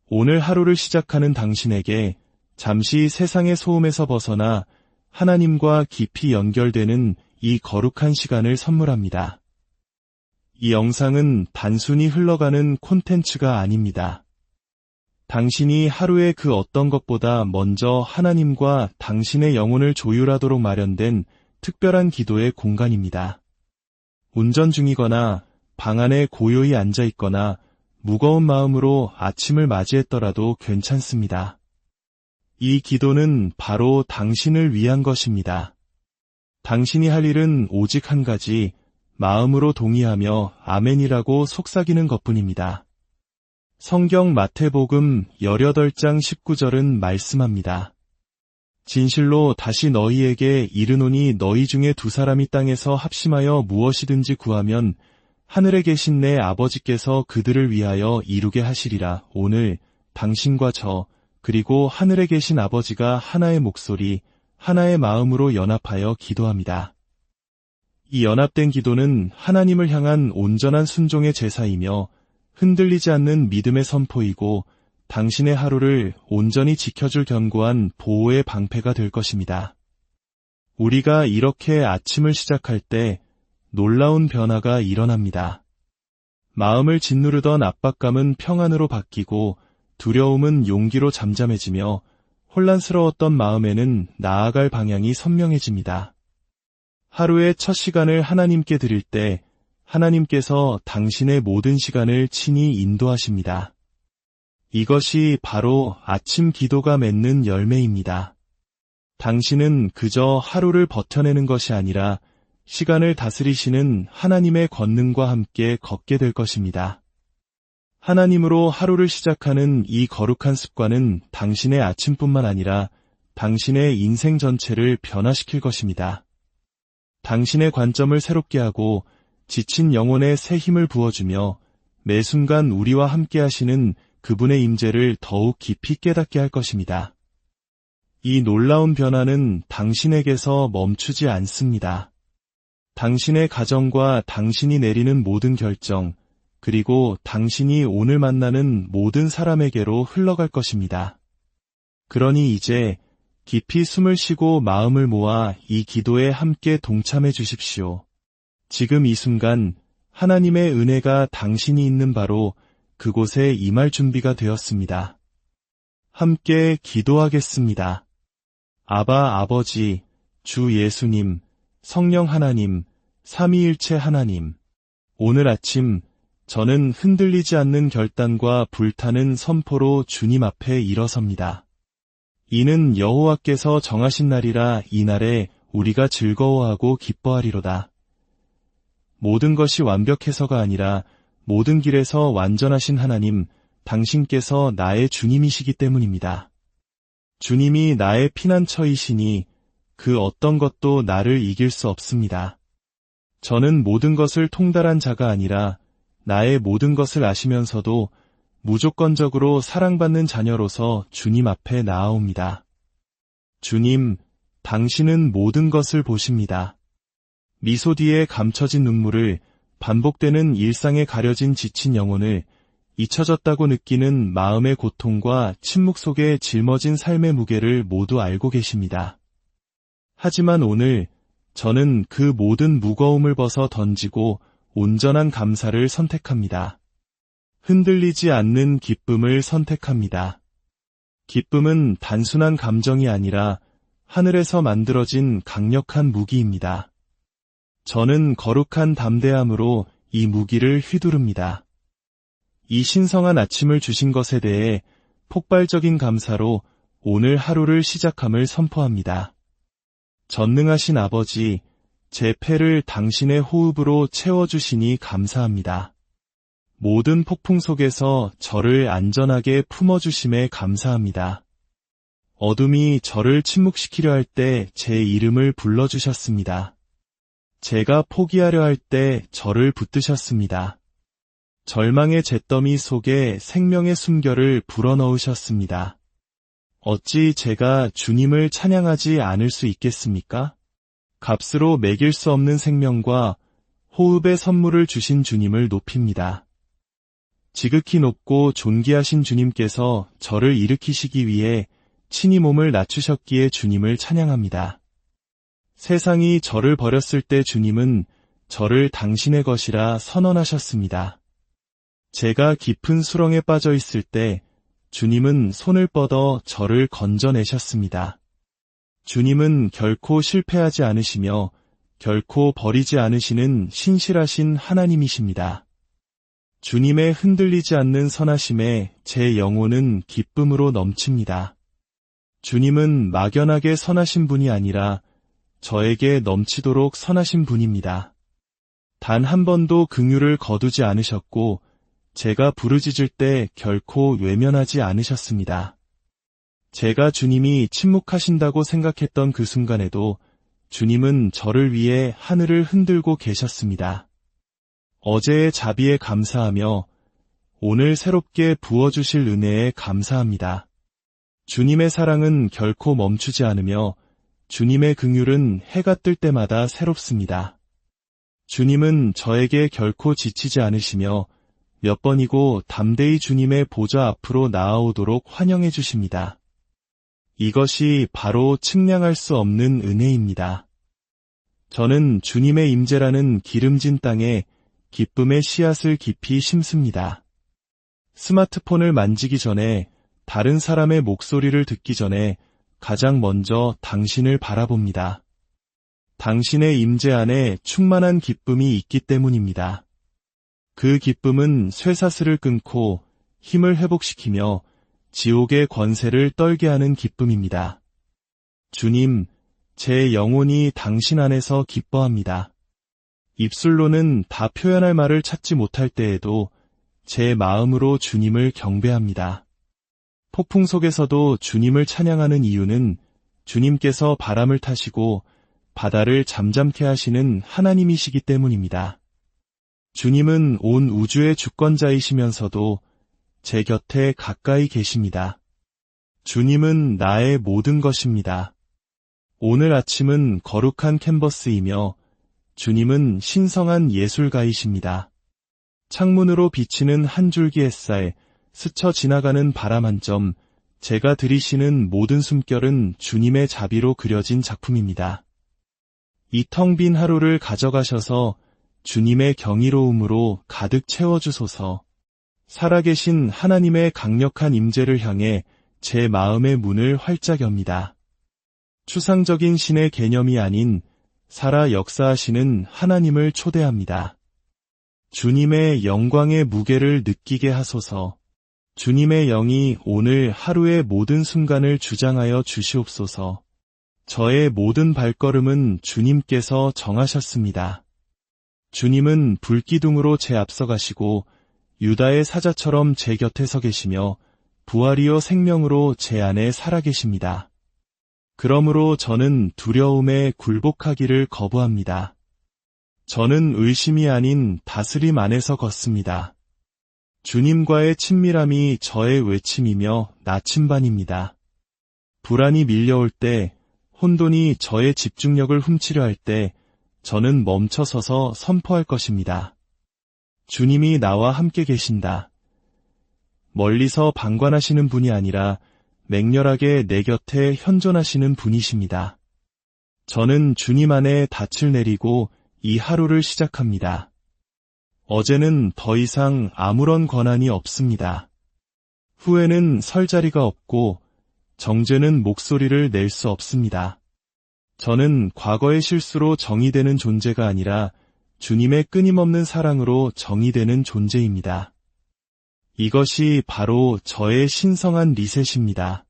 오늘 하루를 시작하는 당신에게 잠시 세상의 소음에서 벗어나 하나님과 깊이 연결되는 이 거룩한 시간을 선물합니다. 이 영상은 단순히 흘러가는 콘텐츠가 아닙니다. 당신이 하루의 그 어떤 것보다 먼저 하나님과 당신의 영혼을 조율하도록 마련된 특별한 기도의 공간입니다. 운전 중이거나 방 안에 고요히 앉아 있거나 무거운 마음으로 아침을 맞이했더라도 괜찮습니다. 이 기도는 바로 당신을 위한 것입니다. 당신이 할 일은 오직 한 가지, 마음으로 동의하며 아멘이라고 속삭이는 것뿐입니다. 성경 마태복음 18장 19절은 말씀합니다. 진실로 다시 너희에게 이르노니 너희 중에 두 사람이 땅에서 합심하여 무엇이든지 구하면 하늘에 계신 내 아버지께서 그들을 위하여 이루게 하시리라. 오늘 당신과 저 그리고 하늘에 계신 아버지가 하나의 목소리, 하나의 마음으로 연합하여 기도합니다. 이 연합된 기도는 하나님을 향한 온전한 순종의 제사이며 흔들리지 않는 믿음의 선포이고 당신의 하루를 온전히 지켜줄 견고한 보호의 방패가 될 것입니다. 우리가 이렇게 아침을 시작할 때 놀라운 변화가 일어납니다. 마음을 짓누르던 압박감은 평안으로 바뀌고 두려움은 용기로 잠잠해지며 혼란스러웠던 마음에는 나아갈 방향이 선명해집니다. 하루의 첫 시간을 하나님께 드릴 때 하나님께서 당신의 모든 시간을 친히 인도하십니다. 이것이 바로 아침 기도가 맺는 열매입니다. 당신은 그저 하루를 버텨내는 것이 아니라 시간을 다스리시는 하나님의 권능과 함께 걷게 될 것입니다. 하나님으로 하루를 시작하는 이 거룩한 습관은 당신의 아침뿐만 아니라 당신의 인생 전체를 변화시킬 것입니다. 당신의 관점을 새롭게 하고 지친 영혼에 새 힘을 부어주며 매 순간 우리와 함께 하시는 그분의 임재를 더욱 깊이 깨닫게 할 것입니다. 이 놀라운 변화는 당신에게서 멈추지 않습니다. 당신의 가정과 당신이 내리는 모든 결정, 그리고 당신이 오늘 만나는 모든 사람에게로 흘러갈 것입니다. 그러니 이제 깊이 숨을 쉬고 마음을 모아 이 기도에 함께 동참해 주십시오. 지금 이 순간 하나님의 은혜가 당신이 있는 바로 그곳에 임할 준비가 되었습니다. 함께 기도하겠습니다. 아바 아버지, 주 예수님, 성령 하나님, 삼위일체 하나님, 오늘 아침 저는 흔들리지 않는 결단과 불타는 선포로 주님 앞에 일어섭니다. 이는 여호와께서 정하신 날이라 이 날에 우리가 즐거워하고 기뻐하리로다. 모든 것이 완벽해서가 아니라 모든 길에서 완전하신 하나님, 당신께서 나의 주님이시기 때문입니다. 주님이 나의 피난처이시니 그 어떤 것도 나를 이길 수 없습니다. 저는 모든 것을 통달한 자가 아니라 나의 모든 것을 아시면서도 무조건적으로 사랑받는 자녀로서 주님 앞에 나아옵니다. 주님, 당신은 모든 것을 보십니다. 미소 뒤에 감춰진 눈물을, 반복되는 일상에 가려진 지친 영혼을, 잊혀졌다고 느끼는 마음의 고통과 침묵 속에 짊어진 삶의 무게를 모두 알고 계십니다. 하지만 오늘 저는 그 모든 무거움을 벗어 던지고 온전한 감사를 선택합니다. 흔들리지 않는 기쁨을 선택합니다. 기쁨은 단순한 감정이 아니라 하늘에서 만들어진 강력한 무기입니다. 저는 거룩한 담대함으로 이 무기를 휘두릅니다. 이 신성한 아침을 주신 것에 대해 폭발적인 감사로 오늘 하루를 시작함을 선포합니다. 전능하신 아버지, 제 폐를 당신의 호흡으로 채워주시니 감사합니다. 모든 폭풍 속에서 저를 안전하게 품어주심에 감사합니다. 어둠이 저를 침묵시키려 할 때 제 이름을 불러주셨습니다. 제가 포기하려 할 때 저를 붙드셨습니다. 절망의 잿더미 속에 생명의 숨결을 불어넣으셨습니다. 어찌 제가 주님을 찬양하지 않을 수 있겠습니까? 값으로 매길 수 없는 생명과 호흡의 선물을 주신 주님을 높입니다. 지극히 높고 존귀하신 주님께서 저를 일으키시기 위해 친히 몸을 낮추셨기에 주님을 찬양합니다. 세상이 저를 버렸을 때 주님은 저를 당신의 것이라 선언하셨습니다. 제가 깊은 수렁에 빠져 있을 때 주님은 손을 뻗어 저를 건져내셨습니다. 주님은 결코 실패하지 않으시며 결코 버리지 않으시는 신실하신 하나님이십니다. 주님의 흔들리지 않는 선하심에 제 영혼은 기쁨으로 넘칩니다. 주님은 막연하게 선하신 분이 아니라 저에게 넘치도록 선하신 분입니다. 단 한 번도 긍휼을 거두지 않으셨고 제가 부르짖을 때 결코 외면하지 않으셨습니다. 제가 주님이 침묵하신다고 생각했던 그 순간에도 주님은 저를 위해 하늘을 흔들고 계셨습니다. 어제의 자비에 감사하며 오늘 새롭게 부어주실 은혜에 감사합니다. 주님의 사랑은 결코 멈추지 않으며 주님의 긍휼은 해가 뜰 때마다 새롭습니다. 주님은 저에게 결코 지치지 않으시며 몇 번이고 담대히 주님의 보좌 앞으로 나아오도록 환영해 주십니다. 이것이 바로 측량할 수 없는 은혜입니다. 저는 주님의 임재라는 기름진 땅에 기쁨의 씨앗을 깊이 심습니다. 스마트폰을 만지기 전에 다른 사람의 목소리를 듣기 전에 가장 먼저 당신을 바라봅니다. 당신의 임재 안에 충만한 기쁨이 있기 때문입니다. 그 기쁨은 쇠사슬을 끊고 힘을 회복시키며 지옥의 권세를 떨게 하는 기쁨입니다. 주님, 제 영혼이 당신 안에서 기뻐합니다. 입술로는 다 표현할 말을 찾지 못할 때에도 제 마음으로 주님을 경배합니다. 폭풍 속에서도 주님을 찬양하는 이유는 주님께서 바람을 타시고 바다를 잠잠케 하시는 하나님이시기 때문입니다. 주님은 온 우주의 주권자이시면서도 제 곁에 가까이 계십니다. 주님은 나의 모든 것입니다. 오늘 아침은 거룩한 캔버스이며 주님은 신성한 예술가이십니다. 창문으로 비치는 한 줄기 햇살, 스쳐 지나가는 바람 한 점, 제가 들이쉬는 모든 숨결은 주님의 자비로 그려진 작품입니다. 이 텅 빈 하루를 가져가셔서 주님의 경이로움으로 가득 채워주소서. 살아계신 하나님의 강력한 임재를 향해 제 마음의 문을 활짝 엽니다. 추상적인 신의 개념이 아닌 살아 역사하시는 하나님을 초대합니다. 주님의 영광의 무게를 느끼게 하소서. 주님의 영이 오늘 하루의 모든 순간을 주장하여 주시옵소서. 저의 모든 발걸음은 주님께서 정하셨습니다. 주님은 불기둥으로 제 앞서 가시고 유다의 사자처럼 제 곁에 서 계시며 부활이요 생명으로 제 안에 살아계십니다. 그러므로 저는 두려움에 굴복하기를 거부합니다. 저는 의심이 아닌 다스림 안에서 걷습니다. 주님과의 친밀함이 저의 외침이며 나침반입니다. 불안이 밀려올 때, 혼돈이 저의 집중력을 훔치려 할 때, 저는 멈춰서서 선포할 것입니다. 주님이 나와 함께 계신다. 멀리서 방관하시는 분이 아니라 맹렬하게 내 곁에 현존하시는 분이십니다. 저는 주님 안에 닻을 내리고 이 하루를 시작합니다. 어제는 더 이상 아무런 권한이 없습니다. 후회는 설 자리가 없고 정죄는 목소리를 낼 수 없습니다. 저는 과거의 실수로 정의되는 존재가 아니라 주님의 끊임없는 사랑으로 정의되는 존재입니다. 이것이 바로 저의 신성한 리셋입니다.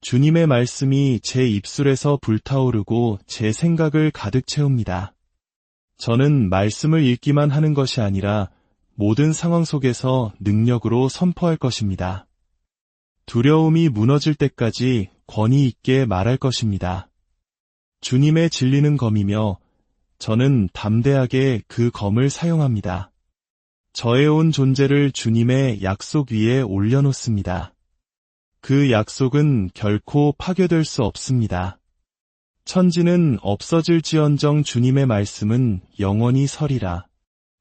주님의 말씀이 제 입술에서 불타오르고 제 생각을 가득 채웁니다. 저는 말씀을 읽기만 하는 것이 아니라 모든 상황 속에서 능력으로 선포할 것입니다. 두려움이 무너질 때까지 권위 있게 말할 것입니다. 주님의 진리는 검이며 저는 담대하게 그 검을 사용합니다. 저의 온 존재를 주님의 약속 위에 올려놓습니다. 그 약속은 결코 파괴될 수 없습니다. 천지는 없어질지언정 주님의 말씀은 영원히 서리라.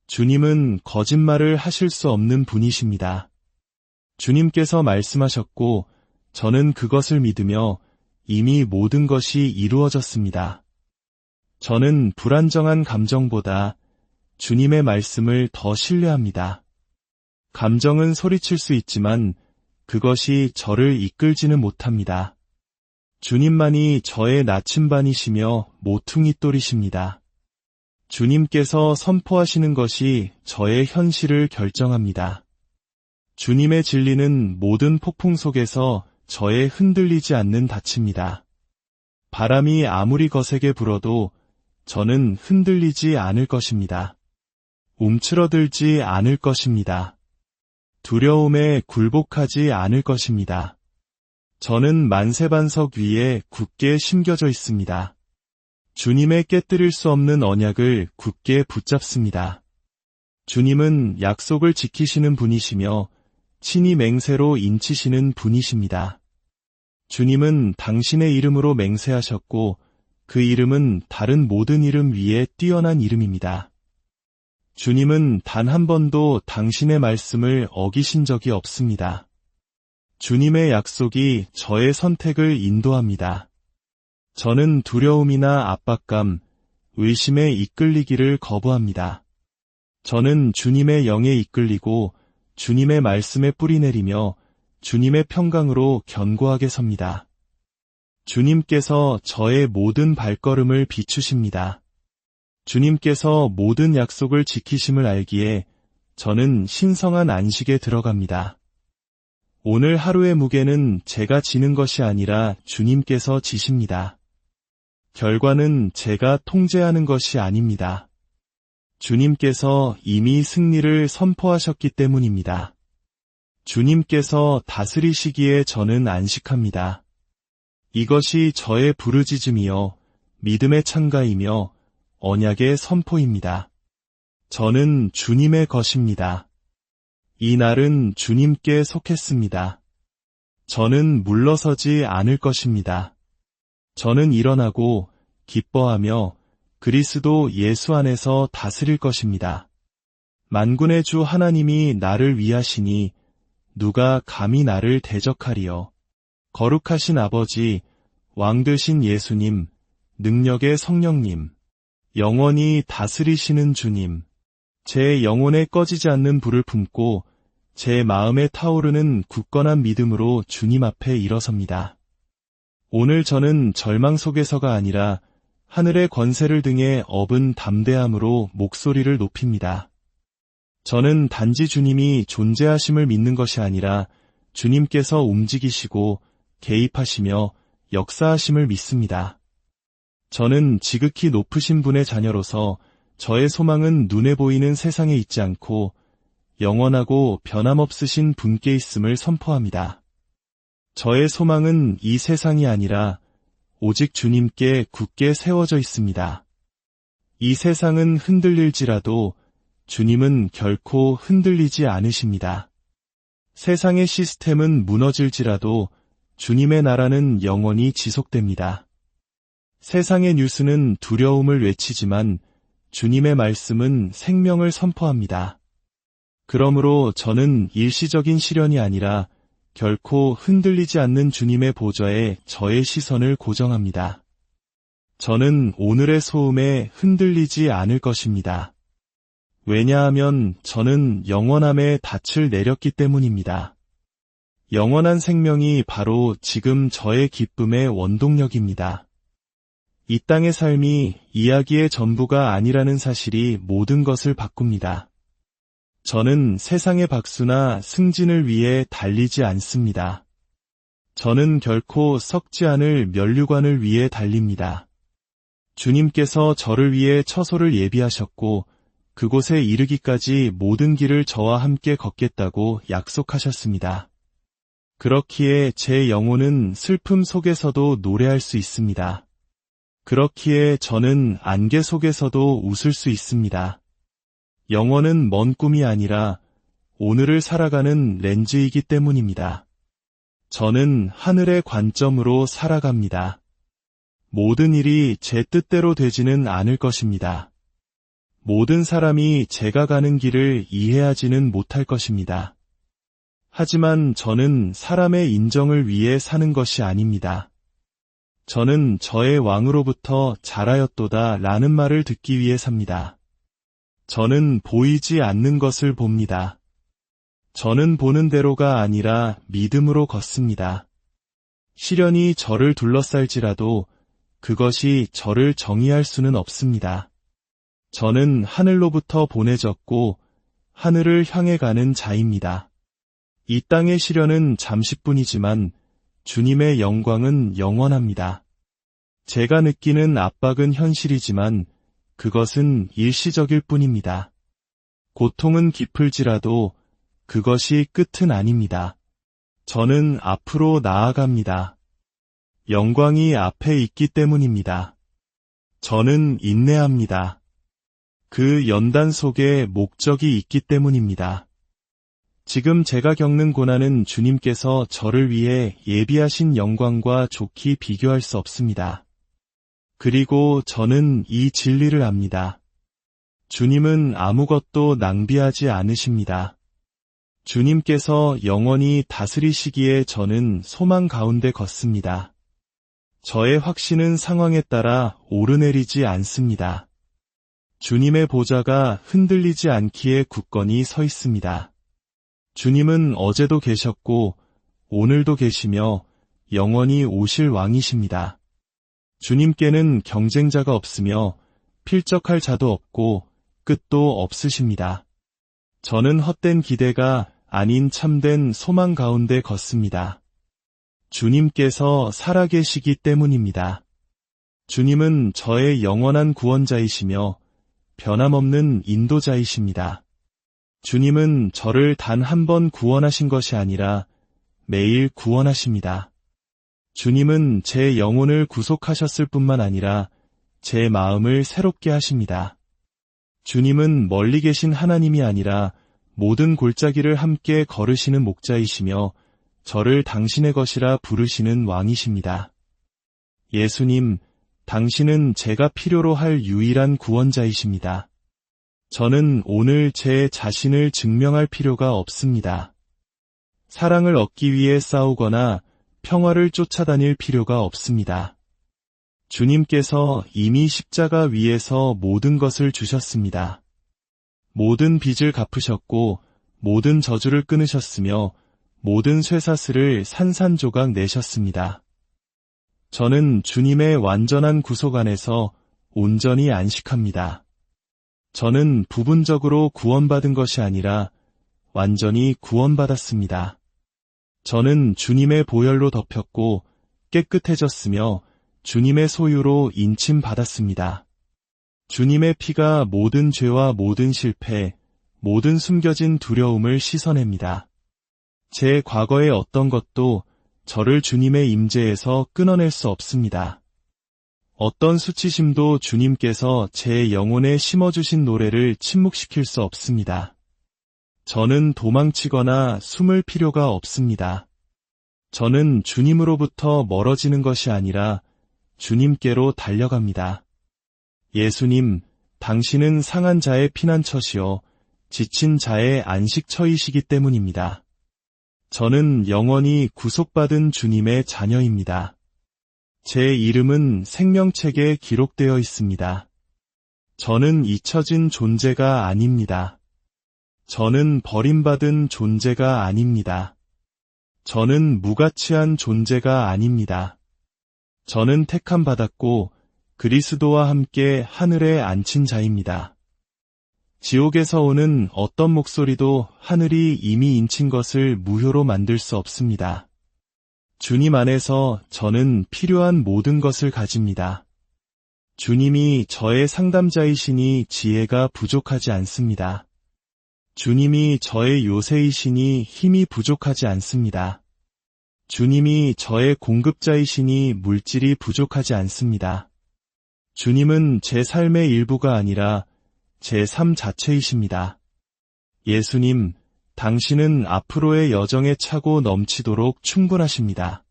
주님은 거짓말을 하실 수 없는 분이십니다. 주님께서 말씀하셨고 저는 그것을 믿으며 이미 모든 것이 이루어졌습니다. 저는 불안정한 감정보다 주님의 말씀을 더 신뢰합니다. 감정은 소리칠 수 있지만 그것이 저를 이끌지는 못합니다. 주님만이 저의 나침반이시며 모퉁이 돌이십니다. 주님께서 선포하시는 것이 저의 현실을 결정합니다. 주님의 진리는 모든 폭풍 속에서 저의 흔들리지 않는 닻입니다. 바람이 아무리 거세게 불어도 저는 흔들리지 않을 것입니다. 움츠러들지 않을 것입니다. 두려움에 굴복하지 않을 것입니다. 저는 만세반석 위에 굳게 심겨져 있습니다. 주님의 깨뜨릴 수 없는 언약을 굳게 붙잡습니다. 주님은 약속을 지키시는 분이시며 친히 맹세로 인치시는 분이십니다. 주님은 당신의 이름으로 맹세하셨고 그 이름은 다른 모든 이름 위에 뛰어난 이름입니다. 주님은 단 한 번도 당신의 말씀을 어기신 적이 없습니다. 주님의 약속이 저의 선택을 인도합니다. 저는 두려움이나 압박감, 의심에 이끌리기를 거부합니다. 저는 주님의 영에 이끌리고 주님의 말씀에 뿌리내리며 주님의 평강으로 견고하게 섭니다. 주님께서 저의 모든 발걸음을 비추십니다. 주님께서 모든 약속을 지키심을 알기에 저는 신성한 안식에 들어갑니다. 오늘 하루의 무게는 제가 지는 것이 아니라 주님께서 지십니다. 결과는 제가 통제하는 것이 아닙니다. 주님께서 이미 승리를 선포하셨기 때문입니다. 주님께서 다스리시기에 저는 안식합니다. 이것이 저의 부르짖음이요 믿음의 창가이며 언약의 선포입니다. 저는 주님의 것입니다. 이 날은 주님께 속했습니다. 저는 물러서지 않을 것입니다. 저는 일어나고 기뻐하며 그리스도 예수 안에서 다스릴 것입니다. 만군의 주 하나님이 나를 위하시니 누가 감히 나를 대적하리요. 거룩하신 아버지, 왕 되신 예수님, 능력의 성령님, 영원히 다스리시는 주님, 제 영혼에 꺼지지 않는 불을 품고 제 마음에 타오르는 굳건한 믿음으로 주님 앞에 일어섭니다. 오늘 저는 절망 속에서가 아니라 하늘의 권세를 등에 업은 담대함으로 목소리를 높입니다. 저는 단지 주님이 존재하심을 믿는 것이 아니라 주님께서 움직이시고 개입하시며 역사하심을 믿습니다. 저는 지극히 높으신 분의 자녀로서 저의 소망은 눈에 보이는 세상에 있지 않고 영원하고 변함없으신 분께 있음을 선포합니다. 저의 소망은 이 세상이 아니라 오직 주님께 굳게 세워져 있습니다. 이 세상은 흔들릴지라도 주님은 결코 흔들리지 않으십니다. 세상의 시스템은 무너질지라도 주님의 나라는 영원히 지속됩니다. 세상의 뉴스는 두려움을 외치지만 주님의 말씀은 생명을 선포합니다. 그러므로 저는 일시적인 시련이 아니라 결코 흔들리지 않는 주님의 보좌에 저의 시선을 고정합니다. 저는 오늘의 소음에 흔들리지 않을 것입니다. 왜냐하면 저는 영원함의 닻을 내렸기 때문입니다. 영원한 생명이 바로 지금 저의 기쁨의 원동력입니다. 이 땅의 삶이 이야기의 전부가 아니라는 사실이 모든 것을 바꿉니다. 저는 세상의 박수나 승진을 위해 달리지 않습니다. 저는 결코 썩지 않을 면류관을 위해 달립니다. 주님께서 저를 위해 처소를 예비하셨고 그곳에 이르기까지 모든 길을 저와 함께 걷겠다고 약속하셨습니다. 그렇기에 제 영혼은 슬픔 속에서도 노래할 수 있습니다. 그렇기에 저는 안개 속에서도 웃을 수 있습니다. 영원은 먼 꿈이 아니라 오늘을 살아가는 렌즈이기 때문입니다. 저는 하늘의 관점으로 살아갑니다. 모든 일이 제 뜻대로 되지는 않을 것입니다. 모든 사람이 제가 가는 길을 이해하지는 못할 것입니다. 하지만 저는 사람의 인정을 위해 사는 것이 아닙니다. 저는 저의 왕으로부터 잘하였도다 라는 말을 듣기 위해 삽니다. 저는 보이지 않는 것을 봅니다. 저는 보는 대로가 아니라 믿음으로 걷습니다. 시련이 저를 둘러쌀지라도 그것이 저를 정의할 수는 없습니다. 저는 하늘로부터 보내졌고 하늘을 향해 가는 자입니다. 이 땅의 시련은 잠시뿐이지만 주님의 영광은 영원합니다. 제가 느끼는 압박은 현실이지만 그것은 일시적일 뿐입니다. 고통은 깊을지라도 그것이 끝은 아닙니다. 저는 앞으로 나아갑니다. 영광이 앞에 있기 때문입니다. 저는 인내합니다. 그 연단 속에 목적이 있기 때문입니다. 지금 제가 겪는 고난은 주님께서 저를 위해 예비하신 영광과 좋게 비교할 수 없습니다. 그리고 저는 이 진리를 압니다. 주님은 아무것도 낭비하지 않으십니다. 주님께서 영원히 다스리시기에 저는 소망 가운데 걷습니다. 저의 확신은 상황에 따라 오르내리지 않습니다. 주님의 보좌가 흔들리지 않기에 굳건히 서 있습니다. 주님은 어제도 계셨고 오늘도 계시며 영원히 오실 왕이십니다. 주님께는 경쟁자가 없으며 필적할 자도 없고 끝도 없으십니다. 저는 헛된 기대가 아닌 참된 소망 가운데 걷습니다. 주님께서 살아계시기 때문입니다. 주님은 저의 영원한 구원자이시며 변함없는 인도자이십니다. 주님은 저를 단 한 번 구원하신 것이 아니라 매일 구원하십니다. 주님은 제 영혼을 구속하셨을 뿐만 아니라 제 마음을 새롭게 하십니다. 주님은 멀리 계신 하나님이 아니라 모든 골짜기를 함께 걸으시는 목자이시며 저를 당신의 것이라 부르시는 왕이십니다. 예수님, 당신은 제가 필요로 할 유일한 구원자이십니다. 저는 오늘 제 자신을 증명할 필요가 없습니다. 사랑을 얻기 위해 싸우거나 평화를 쫓아다닐 필요가 없습니다. 주님께서 이미 십자가 위에서 모든 것을 주셨습니다. 모든 빚을 갚으셨고 모든 저주를 끊으셨으며 모든 쇠사슬을 산산조각 내셨습니다. 저는 주님의 완전한 구속 안에서 온전히 안식합니다. 저는 부분적으로 구원받은 것이 아니라 완전히 구원받았습니다. 저는 주님의 보혈로 덮였고 깨끗해졌으며 주님의 소유로 인침받았습니다. 주님의 피가 모든 죄와 모든 실패, 모든 숨겨진 두려움을 씻어냅니다. 제 과거의 어떤 것도 저를 주님의 임재에서 끊어낼 수 없습니다. 어떤 수치심도 주님께서 제 영혼에 심어주신 노래를 침묵시킬 수 없습니다. 저는 도망치거나 숨을 필요가 없습니다. 저는 주님으로부터 멀어지는 것이 아니라 주님께로 달려갑니다. 예수님, 당신은 상한 자의 피난처시요 지친 자의 안식처이시기 때문입니다. 저는 영원히 구속받은 주님의 자녀입니다. 제 이름은 생명책에 기록되어 있습니다. 저는 잊혀진 존재가 아닙니다. 저는 버림받은 존재가 아닙니다. 저는 무가치한 존재가 아닙니다. 저는 택함 받았고 그리스도와 함께 하늘에 앉힌 자입니다. 지옥에서 오는 어떤 목소리도 하늘이 이미 인친 것을 무효로 만들 수 없습니다. 주님 안에서 저는 필요한 모든 것을 가집니다. 주님이 저의 상담자이시니 지혜가 부족하지 않습니다. 주님이 저의 요새이시니 힘이 부족하지 않습니다. 주님이 저의 공급자이시니 물질이 부족하지 않습니다. 주님은 제 삶의 일부가 아니라 제 삶 자체이십니다. 예수님, 당신은 앞으로의 여정에 차고 넘치도록 충분하십니다.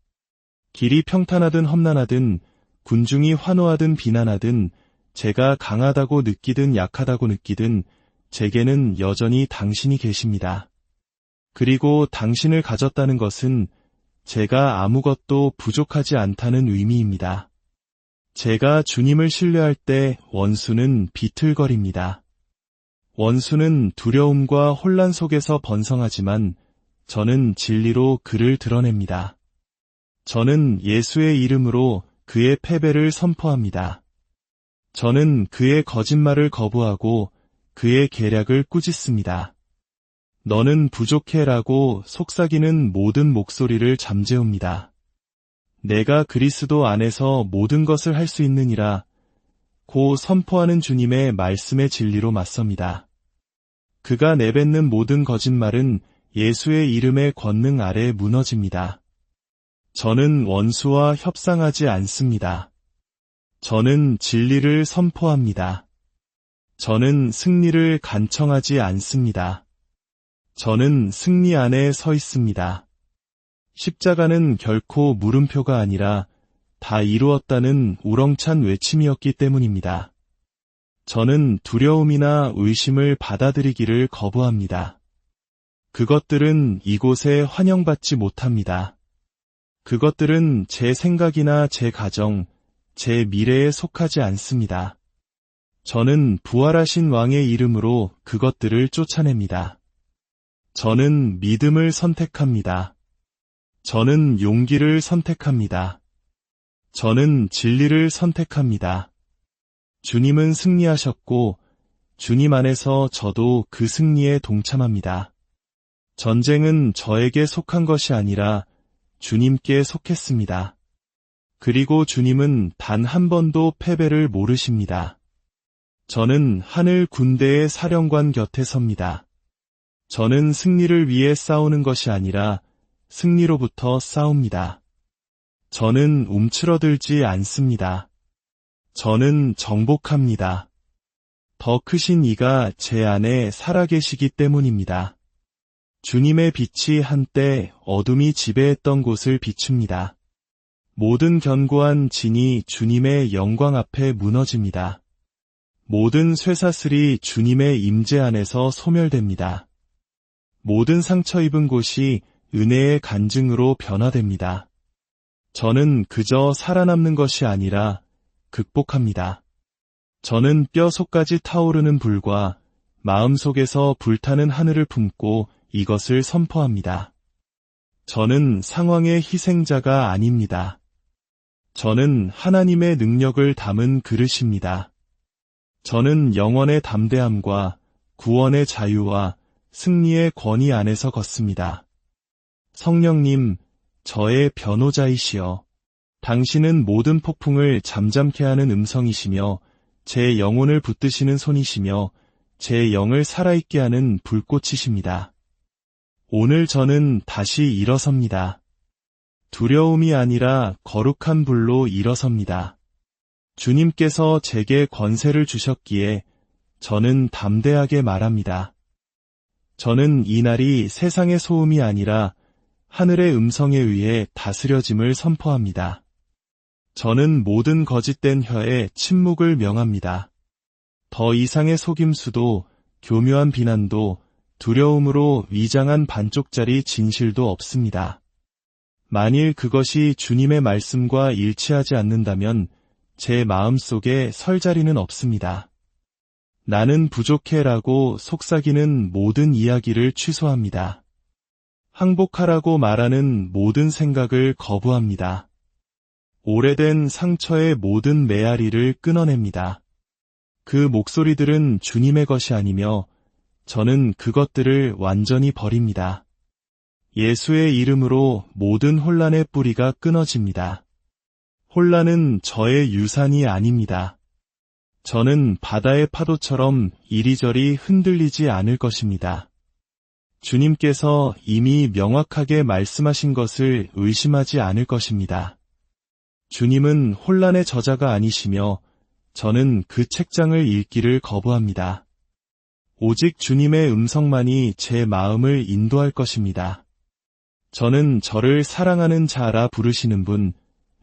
길이 평탄하든 험난하든 군중이 환호하든 비난하든 제가 강하다고 느끼든 약하다고 느끼든 제게는 여전히 당신이 계십니다. 그리고 당신을 가졌다는 것은 제가 아무것도 부족하지 않다는 의미입니다. 제가 주님을 신뢰할 때 원수는 비틀거립니다. 원수는 두려움과 혼란 속에서 번성하지만 저는 진리로 그를 드러냅니다. 저는 예수의 이름으로 그의 패배를 선포합니다. 저는 그의 거짓말을 거부하고 그의 계략을 꾸짖습니다. 너는 부족해라고 속삭이는 모든 목소리를 잠재웁니다. 내가 그리스도 안에서 모든 것을 할 수 있느니라 고 선포하는 주님의 말씀의 진리로 맞섭니다. 그가 내뱉는 모든 거짓말은 예수의 이름의 권능 아래 무너집니다. 저는 원수와 협상하지 않습니다. 저는 진리를 선포합니다. 저는 승리를 간청하지 않습니다. 저는 승리 안에 서 있습니다. 십자가는 결코 물음표가 아니라 다 이루었다는 우렁찬 외침이었기 때문입니다. 저는 두려움이나 의심을 받아들이기를 거부합니다. 그것들은 이곳에 환영받지 못합니다. 그것들은 제 생각이나 제 가정, 제 미래에 속하지 않습니다. 저는 부활하신 왕의 이름으로 그것들을 쫓아냅니다. 저는 믿음을 선택합니다. 저는 용기를 선택합니다. 저는 진리를 선택합니다. 주님은 승리하셨고 주님 안에서 저도 그 승리에 동참합니다. 전쟁은 저에게 속한 것이 아니라 주님께 속했습니다. 그리고 주님은 단 한 번도 패배를 모르십니다. 저는 하늘 군대의 사령관 곁에 섭니다. 저는 승리를 위해 싸우는 것이 아니라 승리로부터 싸웁니다. 저는 움츠러들지 않습니다. 저는 정복합니다. 더 크신 이가 제 안에 살아계시기 때문입니다. 주님의 빛이 한때 어둠이 지배했던 곳을 비춥니다. 모든 견고한 진이 주님의 영광 앞에 무너집니다. 모든 쇠사슬이 주님의 임재 안에서 소멸됩니다. 모든 상처 입은 곳이 은혜의 간증으로 변화됩니다. 저는 그저 살아남는 것이 아니라 극복합니다. 저는 뼈속까지 타오르는 불과 마음속에서 불타는 하늘을 품고 이것을 선포합니다. 저는 상황의 희생자가 아닙니다. 저는 하나님의 능력을 담은 그릇입니다. 저는 영원의 담대함과 구원의 자유와 승리의 권위 안에서 걷습니다. 성령님, 저의 변호자이시여, 당신은 모든 폭풍을 잠잠케 하는 음성이시며 제 영혼을 붙드시는 손이시며 제 영을 살아있게 하는 불꽃이십니다. 오늘 저는 다시 일어섭니다. 두려움이 아니라 거룩한 불로 일어섭니다. 주님께서 제게 권세를 주셨기에 저는 담대하게 말합니다. 저는 이 날이 세상의 소음이 아니라 하늘의 음성에 의해 다스려짐을 선포합니다. 저는 모든 거짓된 혀에 침묵을 명합니다. 더 이상의 속임수도 교묘한 비난도 두려움으로 위장한 반쪽짜리 진실도 없습니다. 만일 그것이 주님의 말씀과 일치하지 않는다면 제 마음속에 설 자리는 없습니다. 나는 부족해라고 속삭이는 모든 이야기를 취소합니다. 항복하라고 말하는 모든 생각을 거부합니다. 오래된 상처의 모든 메아리를 끊어냅니다. 그 목소리들은 주님의 것이 아니며 저는 그것들을 완전히 버립니다. 예수의 이름으로 모든 혼란의 뿌리가 끊어집니다. 혼란은 저의 유산이 아닙니다. 저는 바다의 파도처럼 이리저리 흔들리지 않을 것입니다. 주님께서 이미 명확하게 말씀하신 것을 의심하지 않을 것입니다. 주님은 혼란의 저자가 아니시며 저는 그 책장을 읽기를 거부합니다. 오직 주님의 음성만이 제 마음을 인도할 것입니다. 저는 저를 사랑하는 자라 부르시는 분,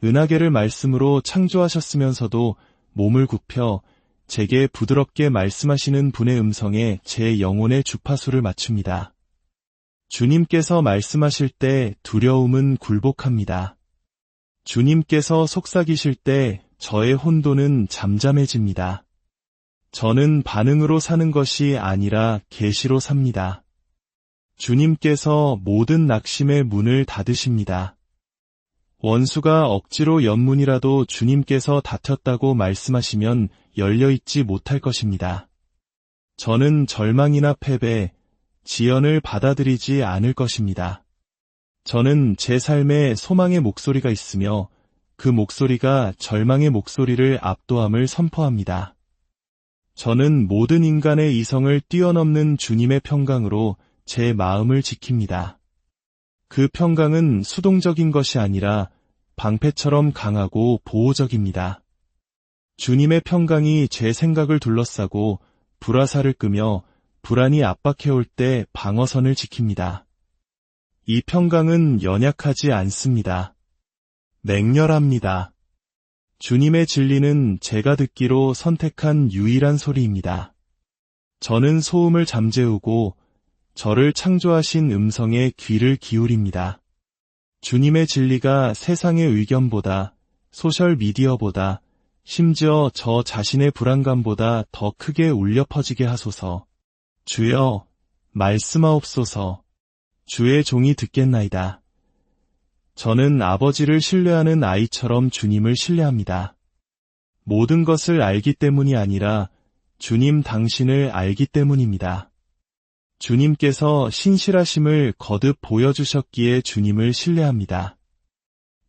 은하계를 말씀으로 창조하셨으면서도 몸을 굽혀 제게 부드럽게 말씀하시는 분의 음성에 제 영혼의 주파수를 맞춥니다. 주님께서 말씀하실 때 두려움은 굴복합니다. 주님께서 속삭이실 때 저의 혼돈은 잠잠해집니다. 저는 반응으로 사는 것이 아니라 계시로 삽니다. 주님께서 모든 낙심의 문을 닫으십니다. 원수가 억지로 연문이라도 주님께서 닫혔다고 말씀하시면 열려있지 못할 것입니다. 저는 절망이나 패배, 지연을 받아들이지 않을 것입니다. 저는 제 삶에 소망의 목소리가 있으며 그 목소리가 절망의 목소리를 압도함을 선포합니다. 저는 모든 인간의 이성을 뛰어넘는 주님의 평강으로 제 마음을 지킵니다. 그 평강은 수동적인 것이 아니라 방패처럼 강하고 보호적입니다. 주님의 평강이 제 생각을 둘러싸고 불화살을 끄며 불안이 압박해올 때 방어선을 지킵니다. 이 평강은 연약하지 않습니다. 맹렬합니다. 주님의 진리는 제가 듣기로 선택한 유일한 소리입니다. 저는 소음을 잠재우고 저를 창조하신 음성에 귀를 기울입니다. 주님의 진리가 세상의 의견보다, 소셜미디어보다, 심지어 저 자신의 불안감보다 더 크게 울려 퍼지게 하소서. 주여, 말씀하옵소서. 주의 종이 듣겠나이다. 저는 아버지를 신뢰하는 아이처럼 주님을 신뢰합니다. 모든 것을 알기 때문이 아니라 주님 당신을 알기 때문입니다. 주님께서 신실하심을 거듭 보여주셨기에 주님을 신뢰합니다.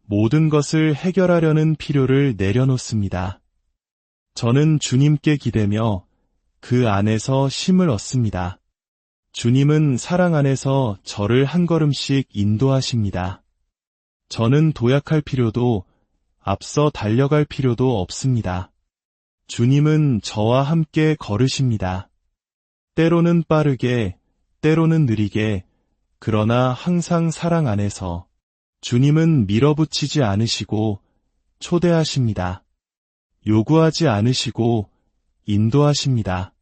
모든 것을 해결하려는 필요를 내려놓습니다. 저는 주님께 기대며 그 안에서 쉼을 얻습니다. 주님은 사랑 안에서 저를 한 걸음씩 인도하십니다. 저는 도약할 필요도 앞서 달려갈 필요도 없습니다. 주님은 저와 함께 걸으십니다. 때로는 빠르게, 때로는 느리게, 그러나 항상 사랑 안에서 주님은 밀어붙이지 않으시고 초대하십니다. 요구하지 않으시고 인도하십니다.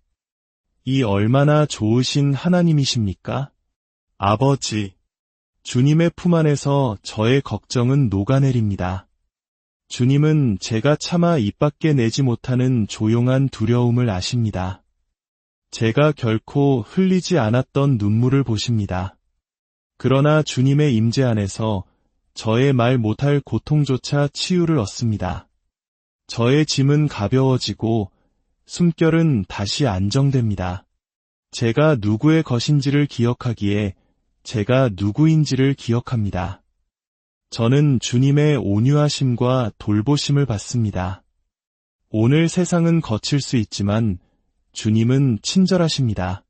이 얼마나 좋으신 하나님이십니까? 아버지, 주님의 품 안에서 저의 걱정은 녹아내립니다. 주님은 제가 차마 입 밖에 내지 못하는 조용한 두려움을 아십니다. 제가 결코 흘리지 않았던 눈물을 보십니다. 그러나 주님의 임재 안에서 저의 말 못할 고통조차 치유를 얻습니다. 저의 짐은 가벼워지고 숨결은 다시 안정됩니다. 제가 누구의 것인지를 기억하기에 제가 누구인지를 기억합니다. 저는 주님의 온유하심과 돌보심을 받습니다. 오늘 세상은 거칠 수 있지만 주님은 친절하십니다.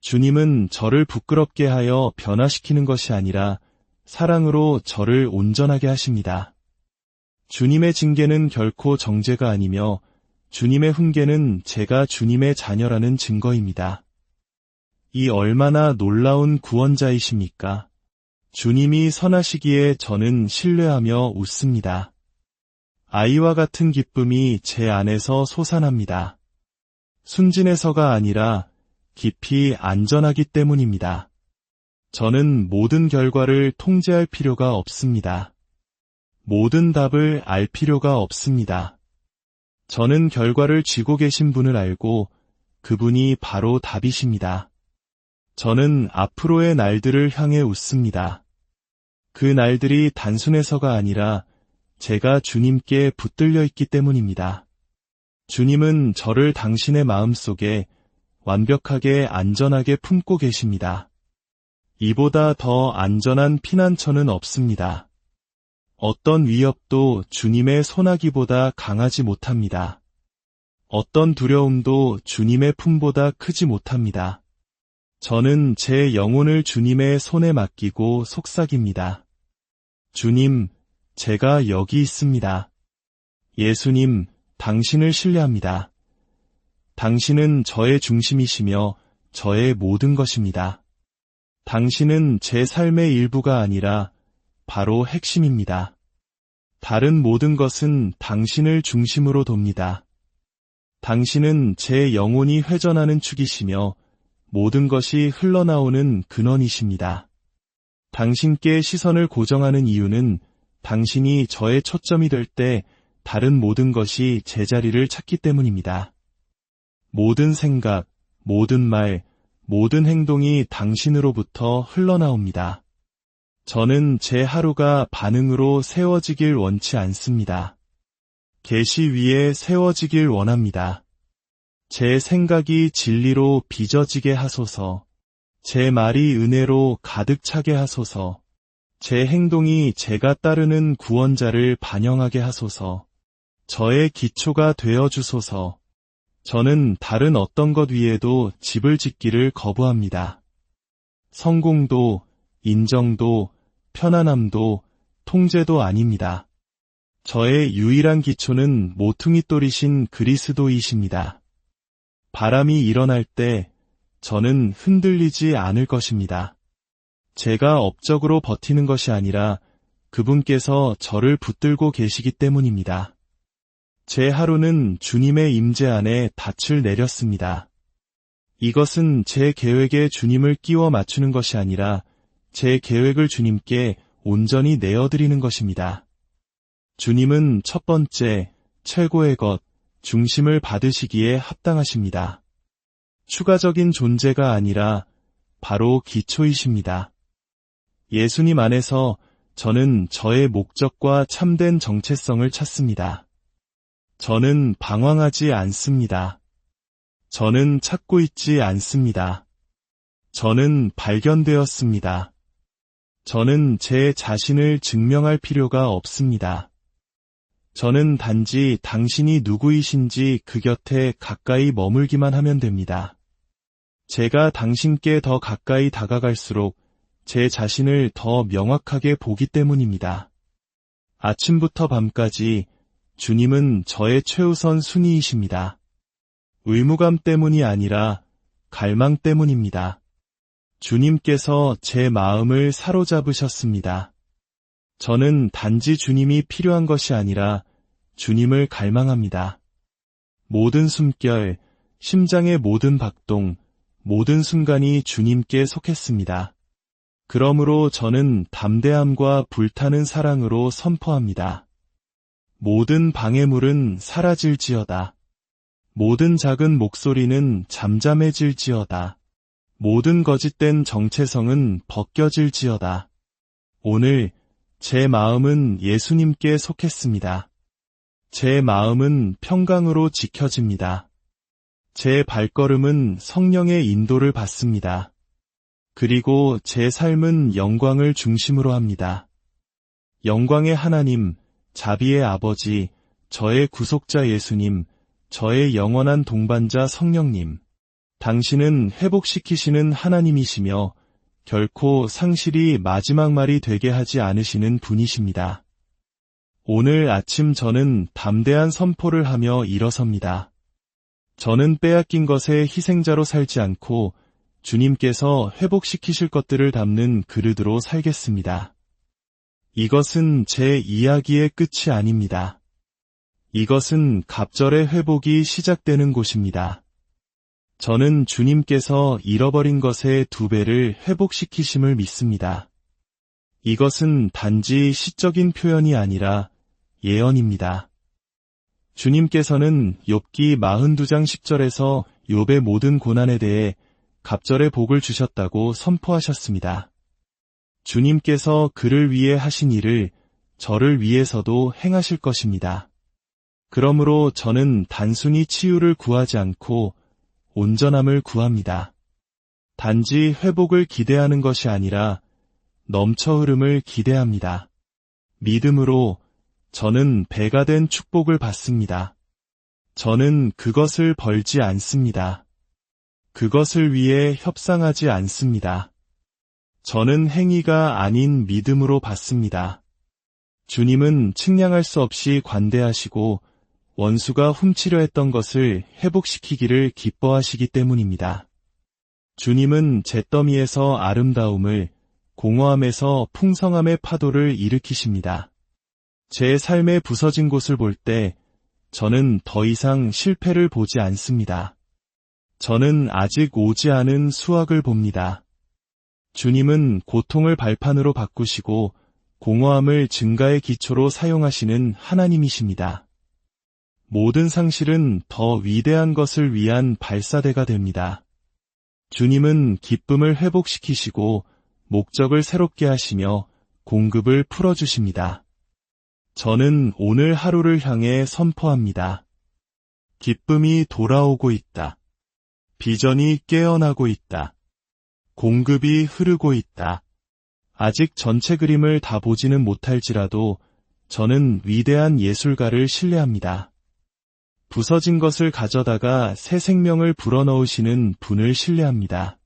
주님은 저를 부끄럽게 하여 변화시키는 것이 아니라 사랑으로 저를 온전하게 하십니다. 주님의 징계는 결코 정죄가 아니며 주님의 훈계는 제가 주님의 자녀라는 증거입니다. 이 얼마나 놀라운 구원자이십니까? 주님이 선하시기에 저는 신뢰하며 웃습니다. 아이와 같은 기쁨이 제 안에서 솟아납니다. 순진해서가 아니라 깊이 안전하기 때문입니다. 저는 모든 결과를 통제할 필요가 없습니다. 모든 답을 알 필요가 없습니다. 저는 결과를 쥐고 계신 분을 알고 그분이 바로 답이십니다. 저는 앞으로의 날들을 향해 웃습니다. 그 날들이 단순해서가 아니라 제가 주님께 붙들려 있기 때문입니다. 주님은 저를 당신의 마음속에 완벽하게 안전하게 품고 계십니다. 이보다 더 안전한 피난처는 없습니다. 어떤 위협도 주님의 소나기보다 강하지 못합니다. 어떤 두려움도 주님의 품보다 크지 못합니다. 저는 제 영혼을 주님의 손에 맡기고 속삭입니다. 주님, 제가 여기 있습니다. 예수님, 당신을 신뢰합니다. 당신은 저의 중심이시며 저의 모든 것입니다. 당신은 제 삶의 일부가 아니라 바로 핵심입니다. 다른 모든 것은 당신을 중심으로 돕니다. 당신은 제 영혼이 회전하는 축이시며 모든 것이 흘러나오는 근원이십니다. 당신께 시선을 고정하는 이유는 당신이 저의 초점이 될 때 다른 모든 것이 제자리를 찾기 때문입니다. 모든 생각, 모든 말, 모든 행동이 당신으로부터 흘러나옵니다. 저는 제 하루가 반응으로 세워지길 원치 않습니다. 계시 위에 세워지길 원합니다. 제 생각이 진리로 빚어지게 하소서. 제 말이 은혜로 가득 차게 하소서. 제 행동이 제가 따르는 구원자를 반영하게 하소서. 저의 기초가 되어 주소서. 저는 다른 어떤 것 위에도 집을 짓기를 거부합니다. 성공도, 인정도, 편안함도, 통제도 아닙니다. 저의 유일한 기초는 모퉁이돌이신 그리스도이십니다. 바람이 일어날 때 저는 흔들리지 않을 것입니다. 제가 업적으로 버티는 것이 아니라 그분께서 저를 붙들고 계시기 때문입니다. 제 하루는 주님의 임재 안에 닻을 내렸습니다. 이것은 제 계획에 주님을 끼워 맞추는 것이 아니라 제 계획을 주님께 온전히 내어드리는 것입니다. 주님은 첫 번째, 최고의 것, 중심을 받으시기에 합당하십니다. 추가적인 존재가 아니라 바로 기초이십니다. 예수님 안에서 저는 저의 목적과 참된 정체성을 찾습니다. 저는 방황하지 않습니다. 저는 찾고 있지 않습니다. 저는 발견되었습니다. 저는 제 자신을 증명할 필요가 없습니다. 저는 단지 당신이 누구이신지 그 곁에 가까이 머물기만 하면 됩니다. 제가 당신께 더 가까이 다가갈수록 제 자신을 더 명확하게 보기 때문입니다. 아침부터 밤까지 주님은 저의 최우선 순위이십니다. 의무감 때문이 아니라 갈망 때문입니다. 주님께서 제 마음을 사로잡으셨습니다. 저는 단지 주님이 필요한 것이 아니라 주님을 갈망합니다. 모든 숨결, 심장의 모든 박동, 모든 순간이 주님께 속했습니다. 그러므로 저는 담대함과 불타는 사랑으로 선포합니다. 모든 방해물은 사라질지어다. 모든 작은 목소리는 잠잠해질지어다. 모든 거짓된 정체성은 벗겨질지어다. 오늘 제 마음은 예수님께 속했습니다. 제 마음은 평강으로 지켜집니다. 제 발걸음은 성령의 인도를 받습니다. 그리고 제 삶은 영광을 중심으로 합니다. 영광의 하나님, 자비의 아버지, 저의 구속자 예수님, 저의 영원한 동반자 성령님, 당신은 회복시키시는 하나님이시며 결코 상실이 마지막 말이 되게 하지 않으시는 분이십니다. 오늘 아침 저는 담대한 선포를 하며 일어섭니다. 저는 빼앗긴 것의 희생자로 살지 않고 주님께서 회복시키실 것들을 담는 그릇으로 살겠습니다. 이것은 제 이야기의 끝이 아닙니다. 이것은 갑절의 회복이 시작되는 곳입니다. 저는 주님께서 잃어버린 것의 2배를 회복시키심을 믿습니다. 이것은 단지 시적인 표현이 아니라 예언입니다. 주님께서는 욥기 42장 10절에서 욥의 모든 고난에 대해 갑절의 복을 주셨다고 선포하셨습니다. 주님께서 그를 위해 하신 일을 저를 위해서도 행하실 것입니다. 그러므로 저는 단순히 치유를 구하지 않고 온전함을 구합니다. 단지 회복을 기대하는 것이 아니라 넘쳐 흐름을 기대합니다. 믿음으로 저는 배가 된 축복을 받습니다. 저는 그것을 벌지 않습니다. 그것을 위해 협상하지 않습니다. 저는 행위가 아닌 믿음으로 받습니다. 주님은 측량할 수 없이 관대하시고 원수가 훔치려 했던 것을 회복시키기를 기뻐하시기 때문입니다. 주님은 잿더미에서 아름다움을, 공허함에서 풍성함의 파도를 일으키십니다. 제 삶의 부서진 곳을 볼 때 저는 더 이상 실패를 보지 않습니다. 저는 아직 오지 않은 수확을 봅니다. 주님은 고통을 발판으로 바꾸시고 공허함을 증가의 기초로 사용하시는 하나님이십니다. 모든 상실은 더 위대한 것을 위한 발사대가 됩니다. 주님은 기쁨을 회복시키시고 목적을 새롭게 하시며 공급을 풀어주십니다. 저는 오늘 하루를 향해 선포합니다. 기쁨이 돌아오고 있다. 비전이 깨어나고 있다. 공급이 흐르고 있다. 아직 전체 그림을 다 보지는 못할지라도 저는 위대한 예술가를 신뢰합니다. 부서진 것을 가져다가 새 생명을 불어넣으시는 분을 신뢰합니다.